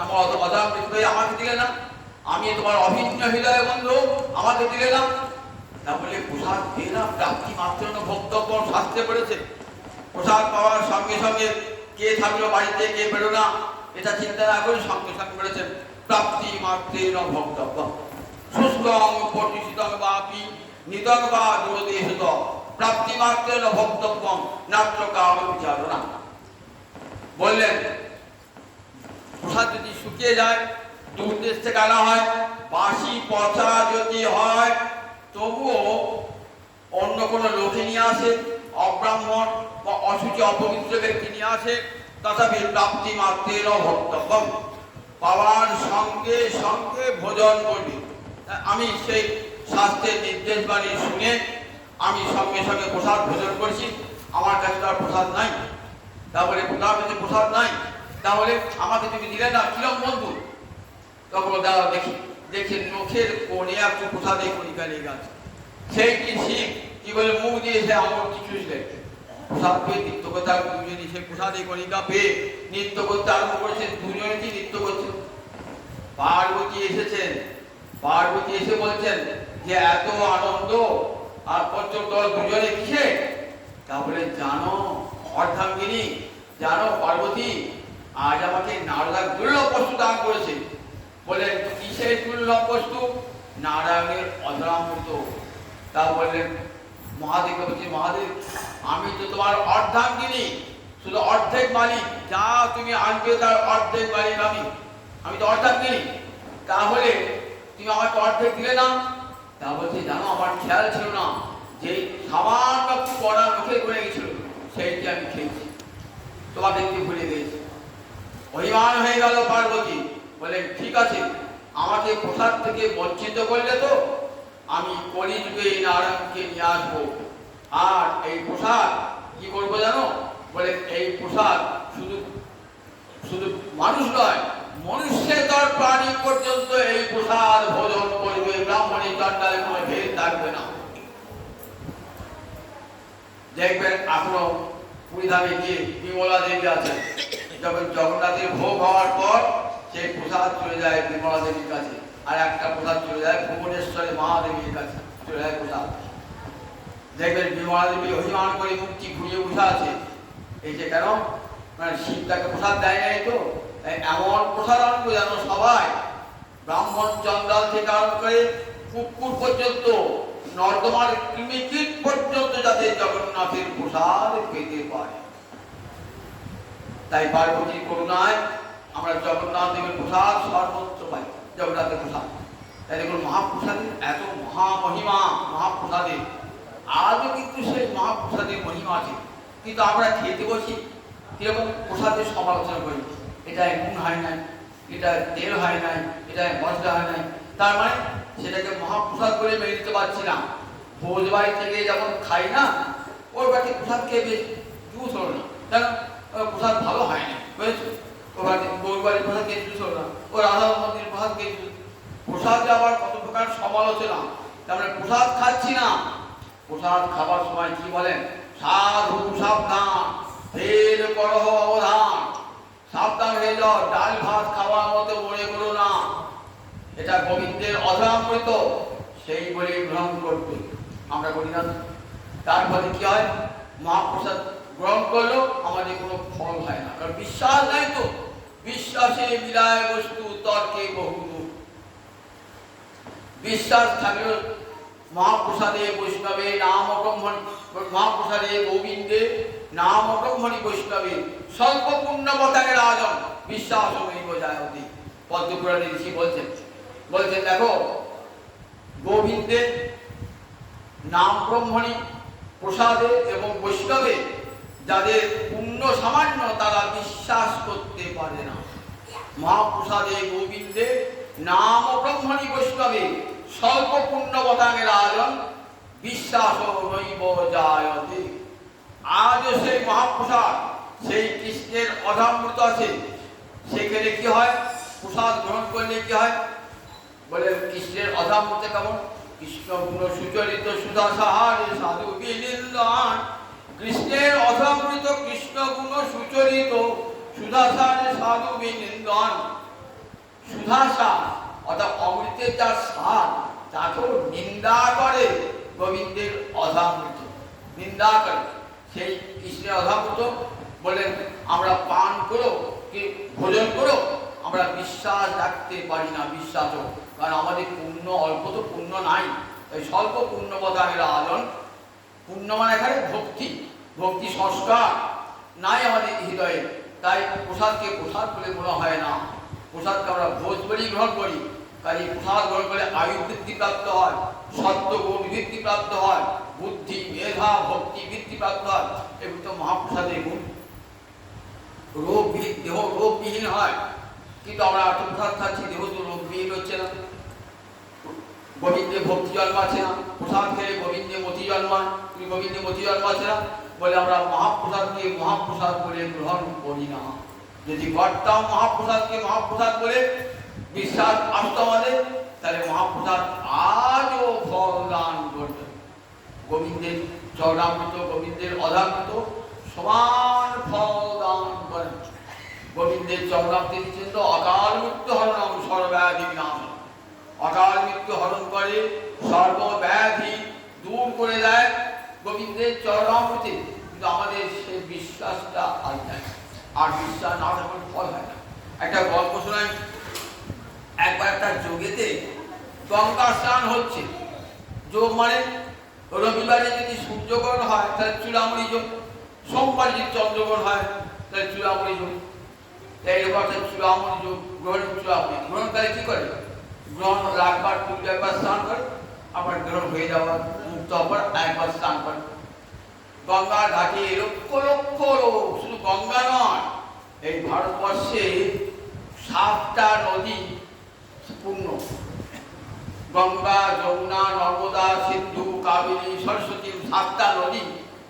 আমার অধামৃত আমাকে দিলে না? আমি তোমার অভিন্ন হৃদয় বন্ধু, আমাকে দিলে না? তা বলে, প্রসাদ পেয়ে না প্রাপ্তি মাত্র ভক্তব্য শাস্ত্রে পড়েছে। প্রসাদ পাওয়ার সঙ্গে সঙ্গে কে থাকলো বাড়িতে, কে বেরো না, এটা চিন্তা না করে সঙ্গে সঙ্গে বলেছেন, প্রাপ্তি মাত্রেণ ভক্তব্য শুষ্কং পটিশিতং বাপি নিতং বা দূরদেশত প্রাপ্তি মাত্রেণ ভক্তব্যং নাত্র কাম বিচারণা। বললেন, প্রসাদ যদি শুকিয়ে যায়, দূর দেশ থেকে আনা হয়, বাসি পচা যদি হয়, তবুও অন্য কোনো লোকে নিয়ে আসে, অব্রাহ্মণ বা অশুচি অপবিত্র ব্যক্তি নিয়ে আসে, তথাপি প্রাপ্তি মাত্রেণ ভক্তব্যং, পাওয়ার সঙ্গে সঙ্গে ভোজন করবি। আমি সেই শাস্ত্রের নির্দেশ বাণী শুনে আমি সঙ্গে সঙ্গে প্রসাদ ভোজন করছি। আমার কাছে তো আর প্রসাদ নাই। তারপরে তার কাছে প্রসাদ নাই, তাহলে আমাকে তুমি দিলে না, কিরম বন্ধু? তখন দাদা দেখি নখের কোণে একটু প্রসাদে কণিকা লেগে আছে। সেই কি শিব কি বলে, মুখ দিয়ে সে আমার কিছু প্রসাদ পেয়ে নৃত্য করতে, দুজনই সে প্রসাদে কণিকা পেয়ে নৃত্য করতে আরম্ভ করেছেন। দুজনে কি নৃত্য করছেন? পার্বতী এসেছেন। পার্বতী এসে বলছেন যে, এত আনন্দ আর পর্যন্ত দুজনে কিসে? তাহলে, জানো অর্ধাঙ্গিনী, জানো পার্বতী, আজ আমাকে নারদ দুর্লভ বস্তু দান করেছে। বললেন, কিসের দুর্লভ বস্তু? নারায়ণের অধরামৃত। তা বললেন, মহাদেবকে বলছি, মহাদেব, আমি তো তোমার অর্ধাঙ্গিনী, শুধু অর্ধেক মালিক, যা তুমি আনবে তার অর্ধেক মালিক আমি তো অর্ধাঙ্গিনী। তাহলে তুমি আমাকে অর্ধেক দিলে না? তা বলছি, জানো আমার খেয়াল ছিল না, যে সামান্য কড়া মুখে করে গেছিল, সেইটি আমি খেয়েছি, তোমাকে একটু ভুলে গেছি। অভিমান হয়ে গেল পার্বতী। বলেন, ঠিক আছে, আমাকে প্রসাদ থেকে বঞ্চিত করলে তো, আমি কলিযুগে এই নারায়ণকে নিয়ে আসবো। আর এই প্রসাদ কি করবো জানো? বলে, এই প্রসাদ শুধু শুধু মানুষ নয়, মনুষ্যেতর প্রাণী পর্যন্ত এই প্রসাদ ভোজন করবে। ব্রাহ্মণী চণ্ডালে কোনো ভেদ থাকবে না। দেখবেন এখনো পুরীধামে গিয়ে বিমলা দেবী আছেন। যখন জগন্নাথের ভোগ হওয়ার পর সেই প্রসাদ চলে যায় বিমলা দেবীর কাছে, আর একটা প্রসাদ চলে যায় ভুবনেশ্বরী মহাদেবীর কাছে, চলে যায় প্রসাদ। দেখবেন বিমলা দেবী অভিমান করে মুক্তি ঘুরিয়ে বসে আছে। এই যে কেন? মানে শিব তাকে প্রসাদ দেয় নাই তো, এমন প্রসাদ আনবো যেন সবাই, ব্রাহ্মণ চন্দ্রাল থেকে আরম্ভ করে কুকুর পর্যন্ত, নর্দমার কৃমিকীট পর্যন্ত যাতে জগন্নাথের প্রসাদ পেতে পারে। তাই পার্বতীর করুণায় আমরা জগন্নাথ দেবের প্রসাদ সর্বত্র পাই, জগন্নাথের প্রসাদ। তাই দেখুন, মহাপ্রসাদের এত মহামহিমা, মহাপ্রসাদের আজও কিন্তু সেই মহাপ্রসাদের মহিমা আছে। কিন্তু আমরা খেতে বসি কিরকম? প্রসাদের সমালোচনা করি, এটা নুন হয় নাই, এটা তেল হয় নাই, এটা মশলা হয় নাই। তার মানে সেটাকে মহাপ্রসাদ করে মেনে নিতে পারছি না। ভোজ বাড়ি থেকে যেমন খাই না, ওর বাড়িতে প্রসাদ খেয়ে বেশ জুস হলো না, জানো প্রসাদ ভালো হয়নি, বুঝেছো? ওর বাড়িতে গৌর বাড়ির প্রসাদ খেয়ে জুস হলো না, ও রাধা মন্দির প্রসাদ খেয়ে জুস। প্রসাদে আবার কত প্রকার সমালোচনা, তারপরে প্রসাদ খাচ্ছি না, প্রসাদ খাবার সময় কি বলেন? সাধু সাবধান, ফের করহ অবধান, সাবধান হয়ে যাও, ডাল ভাত খাওয়ার মতো মনে করো না, এটা গোবিন্দের অধরামৃত, সেই বলে গ্রহণ করতে আমরা করি না। তারপরে কি হয়? মহাপ্রসাদ গ্রহণ করলেও আমাদের কোনো ফল হয় না, কারণ বিশ্বাস নাই তো। বিশ্বাসে মিলায় বস্তু, তর্কে বহু। বিশ্বাস থাকলেও মহাপ্রসাদে বৈষ্ণবে নাম ব্রহ্মণী, মহাপ্রসাদে গোবিন্দে নাম ব্রহ্মণী বৈষ্ণবে স্বল্প পুণ্যবতায়ের আয়োজন বিশ্বাস বোঝায় অতি। পদ্মপুরাণে ঋষি বলছেন দেখো, গোবিন্দে নাম ব্রহ্মণী প্রসাদে এবং বৈষ্ণবে যাদের পুণ্য সামান্য, তারা বিশ্বাস করতে পারে না। মহাপ্রসাদে গোবিন্দে নাম ব্রহ্মণী বৈষ্ণবে স্বল্প পুণ্যবতাঙ্গের আয়োজন বিশ্বাস নৈব জায়তে। আজও সেই মহাপ্রসাদ, সেই কৃষ্ণের অধরামৃত আছে, সেখানে কি হয়? প্রসাদ গ্রহণ করলে কি হয় বলে? কৃষ্ণের অধরামৃত কেমন? কৃষ্ণ গুণ সুচরিত সুধা সাহারে সাধু বিনিন্দন। কৃষ্ণের অধরামৃত কৃষ্ণ গুণ সুচরিত সুধা সাহারে সাধু বিনিন্দন। সুধাসা অর্থাৎ অমৃতের যার স্বাদ, তাকেও নিন্দা করে গোবিন্দের অধরামৃত, নিন্দা করে। সেই কৃষ্ণের অধরামৃত বলেন আমরা পান করো কি ভোজন করো, আমরা বিশ্বাস রাখতে পারি না, বিশ্বাসও, কারণ আমাদের পুণ্য অল্প তো পুণ্য নাই, তাই স্বল্প পুণ্যবতারের আয়োজন। পুণ্য মানে এখানে ভক্তি, ভক্তি সংস্কার নাই আমাদের হৃদয়ে, তাই প্রসাদকে প্রসাদ বলে মনে হয় না। প্রসাদকে আমরা ভোজ বলেই গ্রহণ করি, কাজে প্রসাদ গ্রহণ করলে আয়ু বৃদ্ধি প্রাপ্ত হয়, সত্যগুণ বৃদ্ধি প্রাপ্ত হয়, বুদ্ধি মেধা ভক্তি বৃদ্ধি প্রাপ্ত হয়। এবং তো মহাপ্রসাদের গুণ, রোগবিহীন দেহ রোগবিহীন হয়, কিন্তু আমরা প্রসাদ খাচ্ছি, দেহ তো রোগবিহীন হচ্ছে না। গোবিন্দে ভক্তি জন্মাচ্ছে না, প্রসাদ খেলে গোবিন্দে মতি জন্মায়, কিন্তু গোবিন্দে মতি জন্মাচ্ছে না বলে আমরা মহাপ্রসাদকে মহাপ্রসাদ বলে গ্রহণ করি না। যদি করতাম মহাপ্রসাদকে মহাপ্রসাদ বলে বিশ্বাস আসতো আমাদের, তাহলে মহাপ্রসাদ আজও ফল দান করত। গোবিন্দের চরণামৃত, গোবিন্দের অধরামৃত সমান ফল দান করেন। গোবিন্দের চরণামৃত দিচ্ছেন তো অকাল মৃত্যু হরণম সর্বব্যাধি বিনাশন, অকাল মৃত্যু হরণ করে, সর্বব্যাধি দূর করে দেয় গোবিন্দের চরণামৃতে। কিন্তু আমাদের সে বিশ্বাসটা আজ নাই, আর বিশ্বাস না থাকলে ফল হয় না। একটা গল্প শোনায়, একবার একটা যোগেতে গঙ্গা স্নান হচ্ছে। যোগ মানে রবিবারে যদি সূর্যগ্রহণ হয় তাহলে চূড়ামণি যোগ, সোমবার যদি চন্দ্রগ্রহণ হয় তাহলে চূড়ামণি যোগ। তাই এরকম একটা চূড়ামণি যোগ, গ্রহণের চূড়ামণি গ্রহণকারী কি করে? গ্রহণ রাখবার পূর্বে একবার স্নান করে, আবার গ্রহণ হয়ে যাওয়ার মুক্ত হবার একবার স্নান করে। গঙ্গার ঘাটে লক্ষ লক্ষ লোক, শুধু গঙ্গা নয়, এই ভারতবর্ষে 7টা নদী পূর্ণ, গঙ্গা যমুনা নর্মদা সিন্ধু কাবেরী সরস্বতী, 7টা নদী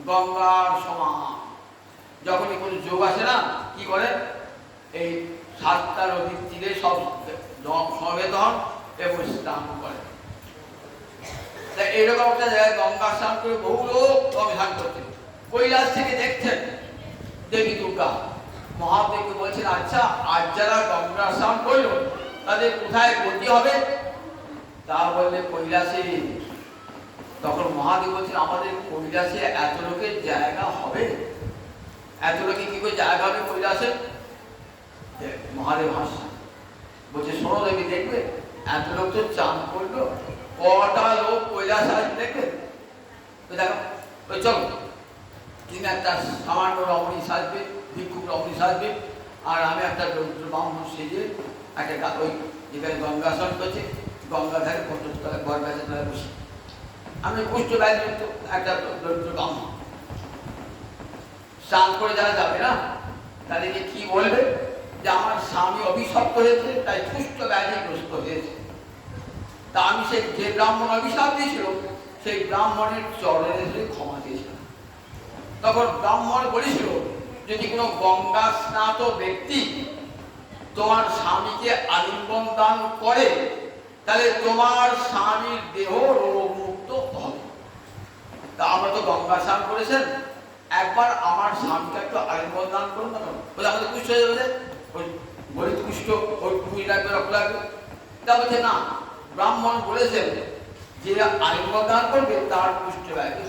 গঙ্গার সমান। যখনই কোনো যোগ আসে না, কি করে? এই 7টা নদীর তীরে সব সমবেত হন এবং স্নান করে। এইরকম একটা জায়গায় গঙ্গা স্নান করে বহু লোক স্নান করতেন। কৈলাস থেকে দেখছেন দেবী দুর্গা, মহাদেবকে বলছেন আচ্ছা আজ যারা গঙ্গা স্নান করলো তাদের কোথায় গতি হবে? তা বললে কৈলাসে। তখন মহাদেব বলছেন আমাদের কৈলাসে এত লোকের জায়গা হবে? এত লোকে কি করে জায়গা হবে কৈলাসে? মহাদেব হাসছেন, বলছে শোনো দেবী, দেখবে এত লোক তো চান করলো, কটা লোক কৈলাস আজ দেখবে? দেখো চলো, তুমি একটা সামান্য রমণী সাজবে, ভিক্ষুক রমণী সাজবে, আর আমি একটা দরিদ্র ব্রাহ্মণ সেজে একটা ওই যেখানে গঙ্গা স্নান করছে গঙ্গা ধারে পঞ্চতলায় ঘর গাছের তলায় বসে, আমি কুষ্ঠ ব্যাধি একটা দরিদ্র ব্রাহ্মণ। স্নান করে যারা যাবে না তাদেরকে কি বলবে? যে আমার স্বামী অভিশপ্ত হয়েছে, তাই কুষ্ঠ ব্যাধিগ্রস্ত হয়েছে। তা আমি যে ব্রাহ্মণ অভিশাপ দিয়েছিল সেই ব্রাহ্মণের চরণে ধরে ক্ষমা দিয়েছিল। তখন ব্রাহ্মণ বলেছিল, যদি কোনো গঙ্গা স্নাত ব্যক্তি তোমার স্বামীকে আলিঙ্গন দান করে, তাহলে তোমার স্বামীর দেহ রোগমুক্ত হবে। তা আমরা তো গঙ্গা স্নান করেছেন, একবার আমার স্বামীকে একটু আলিঙ্গন দান করুন না, বলে আমাদের কুষ্ঠ হয়ে যাবে, ওই গরিব কুষ্ঠ, ওই কুড়ি লাগবে, রক্ত লাগবে। তা বলছে না, ব্রাহ্মণ বলেছেন যে আলিঙ্গন দান করবে তার কুষ্ঠ ব্যাধি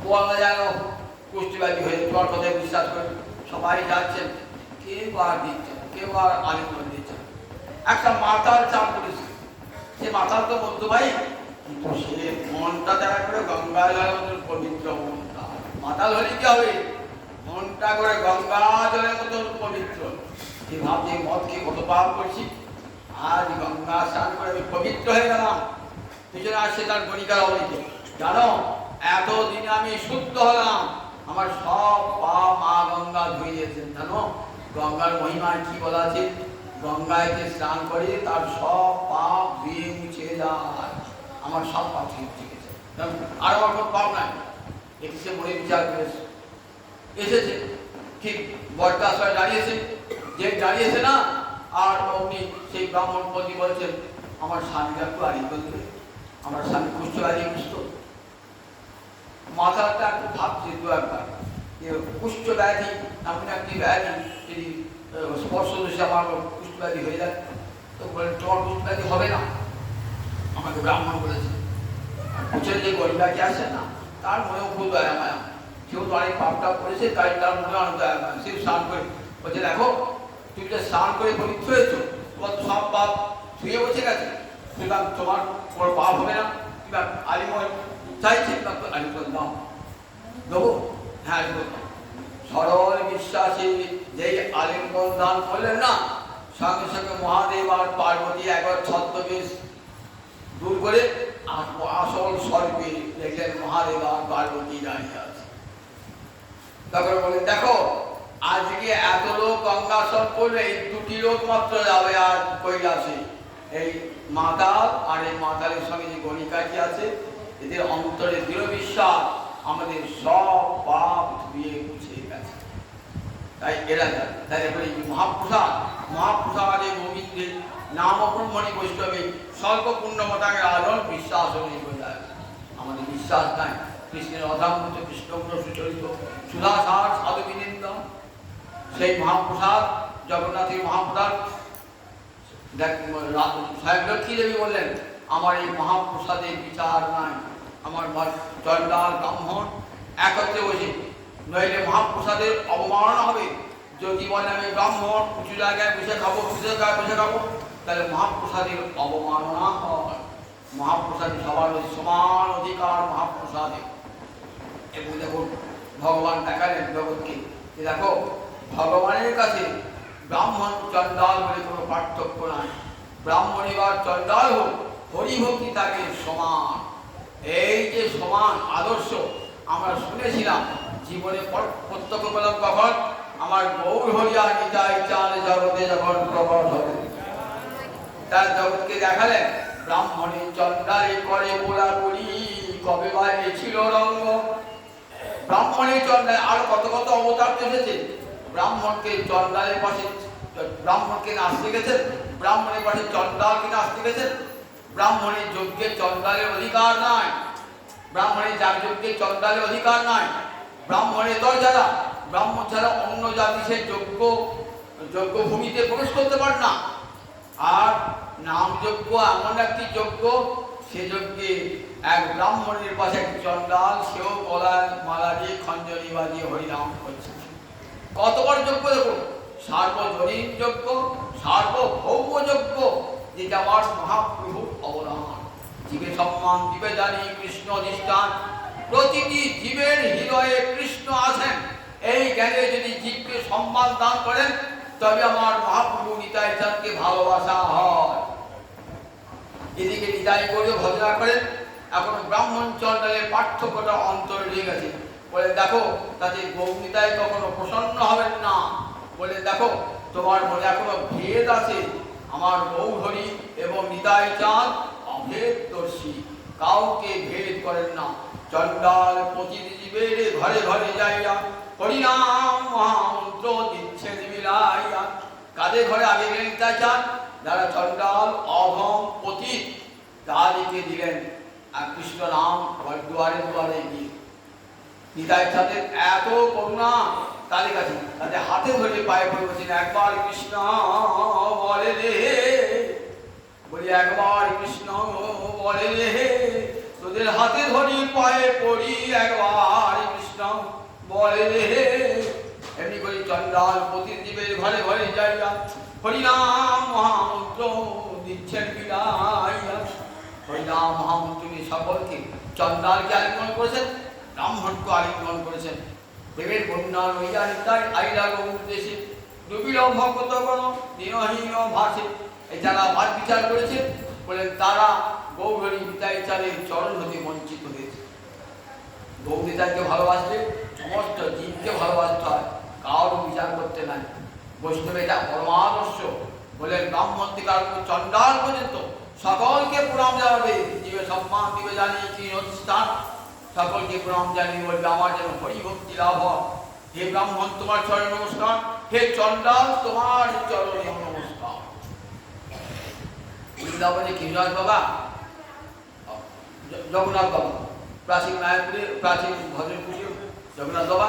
বলা যেন কুষ্ঠব্যাধি হয়ে তোমার কথায় বিশ্বাস করে সবাই যাচ্ছেন, কেউ আর দিচ্ছেন, কেউ আর আলিঙ্গন দিচ্ছেন। একটা মাতাল চান করেছে, সে মাতাল তো বলতো ভাই, কিন্তু সে মনটা দেখা করে গঙ্গা জলের মতন পবিত্র। মনটা মাতাল হলে কি হবে, মনটা করে গঙ্গা জলের মতন পবিত্র। যে ভাবছে মদকে কত পাপ করছি, আজ গঙ্গা স্নান করে আমি পবিত্র হয়ে গেলাম। পিছনে আসছে তার গণিকার অবনীতে, জানো এতদিনে আমি শুদ্ধ হলাম, আমার সব পাপ মা গঙ্গা ধুয়ে দিয়েছেন। জানো গঙ্গার মহিমায় কি বলা আছে, গঙ্গায় যে স্নান করে তার সব পাপ ধুয়ে মুছে যায়, আমার সব পাপ ঠিক গেছে, আর আমার কোনো পাপ নাই। এটি সে মনে বিচার করেছে, এসেছে ঠিক বটগাছটায় দাঁড়িয়েছে, যে দাঁড়িয়েছে না, আর অমনি সেই ব্রাহ্মণপতি বলছেন, আমার স্বামীকে একটু আলিঙ্গন দেবে, আমার স্বামী কুষ্ঠব্যাধি কুষ্ঠ। মাথাটা একটু ভাবছে দু একবার, যে কুষ্ঠব্যাধি এমন একটি ব্যাধি, যদি স্পর্শ দোষে আমার কুষ্ঠব্যাধি হয়ে যায়, তো বলেন তোমার কুষ্ঠব্যাধি হবে না, আমাকে ব্রাহ্মণ বলেছে। আর পিছনে যে গরিবাটি আসে না, তার মনেও খুব দয়া মায়া, কেউ তো অনেক পাপটা করেছে, তাই তার মনে অনেক দয়া মায়া। সে স্নান করে বলছে, দেখো তুমি যে স্নান করে পবিত্র হয়েছো, তোমার সব পাপ ধুয়ে বসে গেছে, সুতরাং তোমার কোনো পাপ হবে না। কিংবা আলিঙ্গন চাইছে, আলিঙ্গন দাও, দেবো, হ্যাঁ আলিঙ্গন দাও। সরল বিশ্বাসী যেই আলিঙ্গন দান করলেন না, সঙ্গে সঙ্গে মহাদেব আর পার্বতী একবার ছদ্মবেশ দূর করে আসল স্বরূপে দেখলেন মহাদেব আর পার্বতী দাঁড়িয়ে আছে। তখন বলেন, দেখো আজকে এত লোক গঙ্গাসন করলে এই দুটি লোক মাত্র যাবে আর কৈলাসে, এই মাতাল আর এই মাতালের সঙ্গে যে গণিকাটি আছে, এদের অন্তরে দৃঢ় বিশ্বাস আমাদের সব পাপ ধুয়ে মুছে গেছে, তাই এরা যায়। তাই এবার এই মহাপ্রসাদ, মহাপ্রসাদে গোবিন্দের নাম ব্রহ্মণী বৈষ্ণবে স্বল্প পুণ্যমতাকে আদর বিশ্বাস হয়ে যায়। আমাদের বিশ্বাস নাই, কৃষ্ণের অধামৃত কৃষ্ণগুণ সুচরিত সুধাসার সাধুবিনিন্দ, সেই মহাপ্রসাদ জগন্নাথের মহাপ্রসাদ। স্বয়ং লক্ষ্মী দেবী বললেন, আমার এই মহাপ্রসাদের বিচার নাই, আমার চণ্ডাল ব্রাহ্মণ একত্রে বসে, নইলে মহাপ্রসাদের অবমাননা হবে। যদি বলে আমি ব্রাহ্মণ উঁচু জায়গায় বসে খাবো, উঁচু জায়গায় বসে খাবো, তাহলে মহাপ্রসাদের অবমাননা হয়। মহাপ্রসাদে সবার সমান অধিকার মহাপ্রসাদে। এবং দেখুন ভগবান দেখালেন জগৎকে, দেখো ভগবানের কাছে ব্রাহ্মণ চণ্ডাল বলে কোনো পার্থক্য নাই। ব্রাহ্মণ এবার চণ্ডাল হোক, হরিভক্তি তাকে সমান। এই যে সমান আদর্শ আমরা শুনেছিলাম, জীবনে প্রত্যক্ষ পেলাম কখন, আমার গৌর হরিয়া নিতাই চাঁদ জগতে যখন প্রকট হবে। তার জগৎকে দেখালেন, ব্রাহ্মণে চণ্ডালে করে বোলা বলি, কবে বা ছিল রঙ্গ। ব্রাহ্মণের চণ্ডালে আরো কত কত অবতার এসেছে, ব্রাহ্মণকে চণ্ডালের পাশে, ব্রাহ্মণকে নাচতে গেছেন, ব্রাহ্মণের পাশে চণ্ডালকে নাচতে গেছেন। ব্রাহ্মণের যজ্ঞে চণ্ডালের অধিকার নাই, ব্রাহ্মণের যাগযজ্ঞে চণ্ডালের অধিকার নাই। ব্রাহ্মণের দরজারা, ব্রাহ্মণ ছাড়া অন্য জাতি সে যজ্ঞ ভূমিতে প্রবেশ করতে পারে না। আর নাম যজ্ঞ এমন একটি যজ্ঞ, সে যজ্ঞে এক ব্রাহ্মণের পাশে এক চণ্ডাল, সেও গলায় মালা দিয়ে খঞ্জনি বাজিয়ে হরিনাম করছে। কত বড় যজ্ঞ দেখুন, সার্বজনীন যজ্ঞ, সার্বভৌম যজ্ঞ, যেটা আমার মহাপ্রভুর অবদান। জীবে সম্মান দিবে জানি কৃষ্ণ অধিষ্ঠান, প্রতিটি জীবের হৃদয়ে কৃষ্ণ আছেন। এই জ্ঞানে যদি জীবকে সম্মান দান করেন, তবে আমার মহাপ্রভু নিতাই চাঁদকে ভালোবাসা হয়। এদিকে নিতাই করে ভজনা করেন, এখন ব্রাহ্মণ চণ্ডালের পার্থক্যটা অন্তরে রয়ে গেছে। বলে দেখো তাতে গৌরনিতাই কখনো প্রসন্ন হবেন না। বলে দেখো তোমার মনে এখনো ভেদ আছে, আমার গৌর হরি এবং নিতাই চাঁদ অভেদদর্শী। কাউকে ভেদ করেন না। চণ্ডাল প্রতিটি জীবের ঘরে ঘরে যাইয়া হরিনাম মহামন্ত্র দিচ্ছেন বিলাইয়া। কাদের ঘরে আগে গেলেন তা চান? যারা চণ্ডাল অধম পতিত তাদেরকে দিলেন কৃষ্ণ নাম দুয়ারে দুয়ারে গিয়ে। নিতাই চাঁদের এত করুণা তাদের কাছে, তাদের হাতে ধরে পায়ে পড়ে বলছেন একবার কৃষ্ণ বলে রে, বলি একবার কৃষ্ণ বলে রে, তোদের হাতে ধরি পায়ে পড়ি একবার কৃষ্ণ বলে রে। এমনি করে চণ্ডাল প্রতিজীবের ঘরে ঘরে যাইয়া হরিনাম মহামন্ত্র দিচ্ছেন বিলাইয়া। হরিনাম মহামন্ত্র সকলকে, চণ্ডালকে আলিঙ্গন করেছেন, ব্রাহ্মণকে আলিঙ্গন করেছেন। দেবের বন্যা লইয়া নিতাই আইলা গৌর দেশে, ডুবিল ভক্তগণ দিনহীন ভাসে। এই যারা বাদ বিচার করেছে বলেন তারা গৌরহরি নিতাই চাঁদের চরণ হতে বঞ্চিত হয়েছে। গৌর নিতাইকে ভালোবাসলে সমস্ত জীবকে ভালোবাসতে হয়, কারো বিচার করতে নাই। বৈষ্ণব এটা পরমাদর্শ। বলেন ব্রাহ্মণ থেকে আরম্ভ চণ্ডাল পর্যন্ত সকলকে প্রণাম জানাবে, জীবে সম্মান দিবে জানি কি অনুষ্ঠান। সকলকে প্রণাম জানিয়ে বলবে আমার যেন হরিভক্তি লাভ হয়। হে ব্রাহ্মণ তোমার চরণ নমস্কার, হে চণ্ডাল তোমার চরণে নমস্কার। বৃন্দাবনে কৃষ্ণনাথ বাবা, জগন্নাথ বাবা, প্রাচীন মায়াপুরে, প্রাচীন ভজনপুরে জগন্নাথ বাবা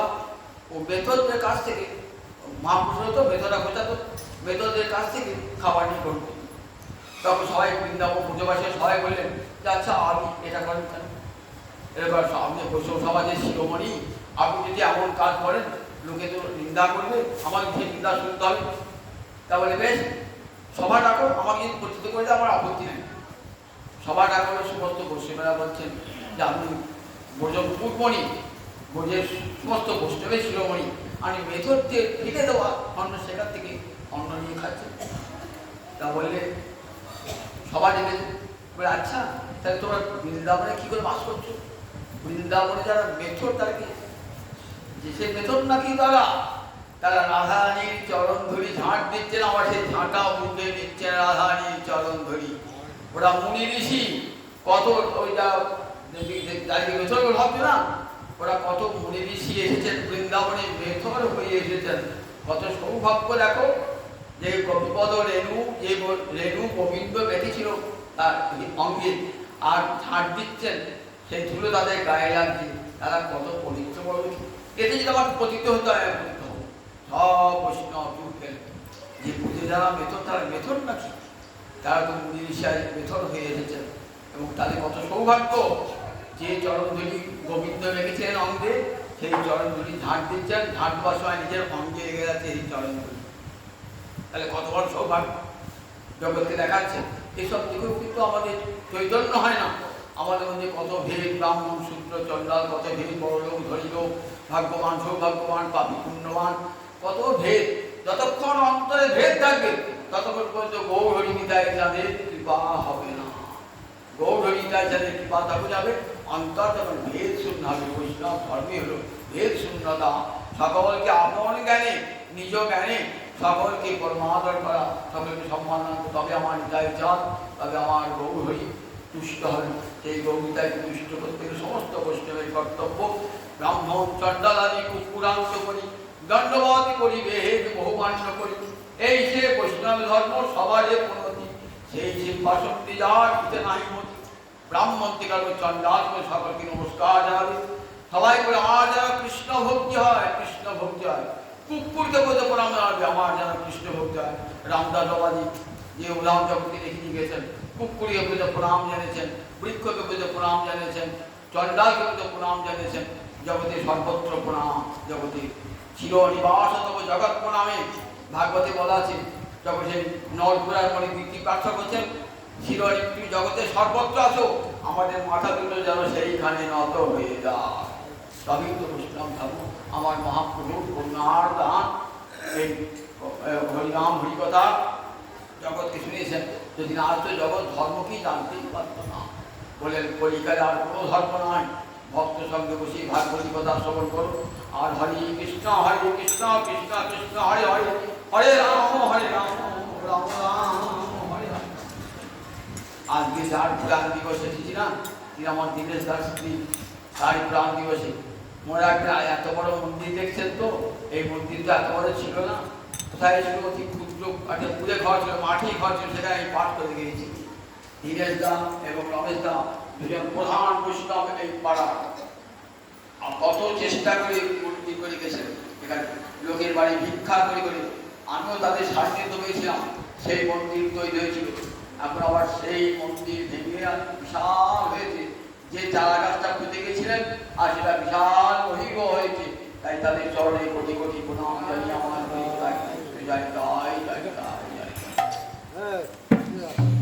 ও বেতদের কাছ থেকে, মহাপুরুষ তো বেতরা খোঁচাতো, বেতদের কাছ থেকে খাবার নিয়ে গ্রহণ করত। তখন সবাই বৃন্দাবন পুজোবাসে সবাই বললেন যে আচ্ছা আমি এটা করেন কেন? এবার আপনি বৈষ্ণব সমাজের শিরোমণি, আপনি যদি এমন কাজ করেন লোকে তো নিন্দা করবে, আমাকে সেই নিন্দা শুনতে হবে। তা বলে বেশ সভা ডাকো, আমাকে যদি পরিচিত করে দেয় আমার আপত্তি নেই। সভা ডাকো, সমস্ত বৈষ্ণবেরা বলছেন যে আপনি ভোজন পূর্বণী, ভোজের সমস্ত বৈষ্ণবের শিরোমণি, আমি মেথরকে ফিরে দেওয়া অন্য সেখান থেকে অন্ন নিয়ে খাচ্ছেন। তা বললে সবাই ডেকেছে, বলে আচ্ছা তাহলে তোমরা বৃন্দাবনে কী করে বাস করছো? বৃন্দাবনে যারা মেথর তারা কি, যে সে মেথর নাকি তারা রাধারানীর চরণ ধরি ঝাঁট দিচ্ছেন, আবার সেই ঝাঁটা বুঝে নিচ্ছেন রাধারানীর চরণ ধরি। ওরা মুনি ঋষি কত ওই যা যাকে মেথর ভাবছে না, ওরা কত মুনি ঋষি এসেছেন বৃন্দাবনে, মেথর হয়ে এসেছেন। কত সৌভাগ্য দেখো যে গোপীপদ রেণু, যে রেণু গোবিন্দ বেঁধেছিল তার অঙ্গে আর ঝাঁট দিচ্ছেন, সেই ধুলো তাদের গায়ে লাগছে, তারা কত পবিত্র বড়। এতে যদি আমার পতিত হতে হয় সব বৈষ্ণব ফেল যে পুজো যারা মেথর, তারা মেথর নাকি? তারা তো মুনি ঋষি মেথর হয়ে এসেছেন এবং তাদের কত সৌভাগ্য যে চরণধুলি গোবিন্দ রেখেছেন অঙ্গে, সেই চরণধুলি ঝাঁট দিচ্ছেন, ঝাঁট দেওয়ার সময় নিজের অঙ্গে লেগে যাচ্ছে এই চরণধুলি। তাহলে কত বড় সৌভাগ্য জগৎকে দেখাচ্ছে। এসব দিকেও কিন্তু আমাদের চৈতন্য হয় না। আমাদের মধ্যে কত ভেদ, ব্রাহ্মণ শূদ্র চণ্ডাল, কত ভেদ, বড় লোক ধনী লোক, ভাগ্যবান সৌভাগ্যবান, পাপী পুণ্যবান, কত ভেদ। যতক্ষণ অন্তরে ভেদ থাকবে ততক্ষণ পর্যন্ত গৌরহরি নিতাই চাঁদের কৃপা হবে না। গৌরহরি নিতাই চাঁদের কৃপা তখন যাবে, অন্তর তখন ভেদ শূন্য হবে। বৈষ্ণব ধর্মই হলো ভেদ শূন্যতা। সকলকে আপন জ্ঞানে, নিজ জ্ঞানে সকলকে পরমাদর করা, সকলকে সম্মান, তবে আমার নিতাই চাঁদ, তবে আমার গৌরহরি তুষ্ট হবেন। সেই গৌরীতাকে তুষ্ট করতে সমস্ত বৈষ্ণবের কর্তব্য। ব্রাহ্মণ চণ্ডাল আদি কুকুরান্ত করি, দণ্ডবাদ করি, বেহেদ বহুমান্য করি। এই সে বৈষ্ণব ধর্ম সবারে উন্নতি, সেই সিংহাসনটি যার দিতে নাই মতি। ব্রাহ্মণ থেকে চণ্ডাল করে সকলকে নমস্কার জানাবে। সবাই করে আমার যারা কৃষ্ণ ভক্তি হয়, কৃষ্ণ ভক্তি হয়। কুকুরকে বলতে প্রণাম জানাবে, আমার যেন কৃষ্ণ ভক্তি হয়। রামদাস বাবাজি যে উদাহরণ জগতে রেখে দিয়ে গেছেন, কুকুরকে বলতে প্রণাম জানিয়েছেন, বৃক্ষকে বলতে প্রণাম জানিয়েছেন, চণ্ডালকে বলতে প্রণাম জানিয়েছেন। জগতে সর্বত্র প্রণাম, জগতে চির নিবাস তব জগৎ প্রণামে। ভাগবতে বলা আছে, যখন সেই নরপুরার মনে বৃত্তি প্রার্থনা করছেন, চির তুমি জগতে সর্বত্র আছো, আমাদের মাথা দুটো যেন সেইখানে নত হয়ে যায়। সবই তো বৈষ্ণব ধর্ম। আমার মহাপ্রভুর করুণার দান, এই হরিনাম হরিকথা জগৎকে শুনিয়েছেন। যদি না আসতো জগৎ ধর্মকেই জানতেই পারত না। বলেন কলিকালে আর কোনো ধর্ম নয়, ভক্ত সঙ্গে বসে ভাগবতী কথা শ্রবণ করো। আর হরে কৃষ্ণ কৃষ্ণ কৃষ্ণ হরে হরে, হরে রাম রাম রাম হরে হরে। আজকে যার গান দিবস এসেছি না, তিনি আমার দীনেশ দাস স্ত্রী, তার প্রাণ দিবসে মনে রাখবেন এত বড় মন্দির দেখছেন তো, এই মন্দিরটা এত বড় ছিল না, কোথায় ছিল অতি ক্ষুদ্র একটা পুজো ঘর ছিল, মাঠেই ঘর ছিল, সেখানে আমি পাঠ করে গিয়েছি। দীনেশ দা এবং রমেশ দা দুজন প্রধান বৈষ্ণব এই পাড়া, কত চেষ্টা করে মন্দির করে গেছেন, এখানে লোকের বাড়ি ভিক্ষা করে করে আমিও তাদের সান্নিধ্য হয়েছিলাম, সেই মন্দির তৈরি হয়েছিল। এখন আবার সেই মন্দির ভেঙে বিশাল হয়েছে, যে চারা গাছটা পুঁতে গেছিলেন আর সেটা বিশাল মহিম হয়েছে, তাই তাদের চরণে কোটি কোটি প্রণাম জানিয়ে আমার জয়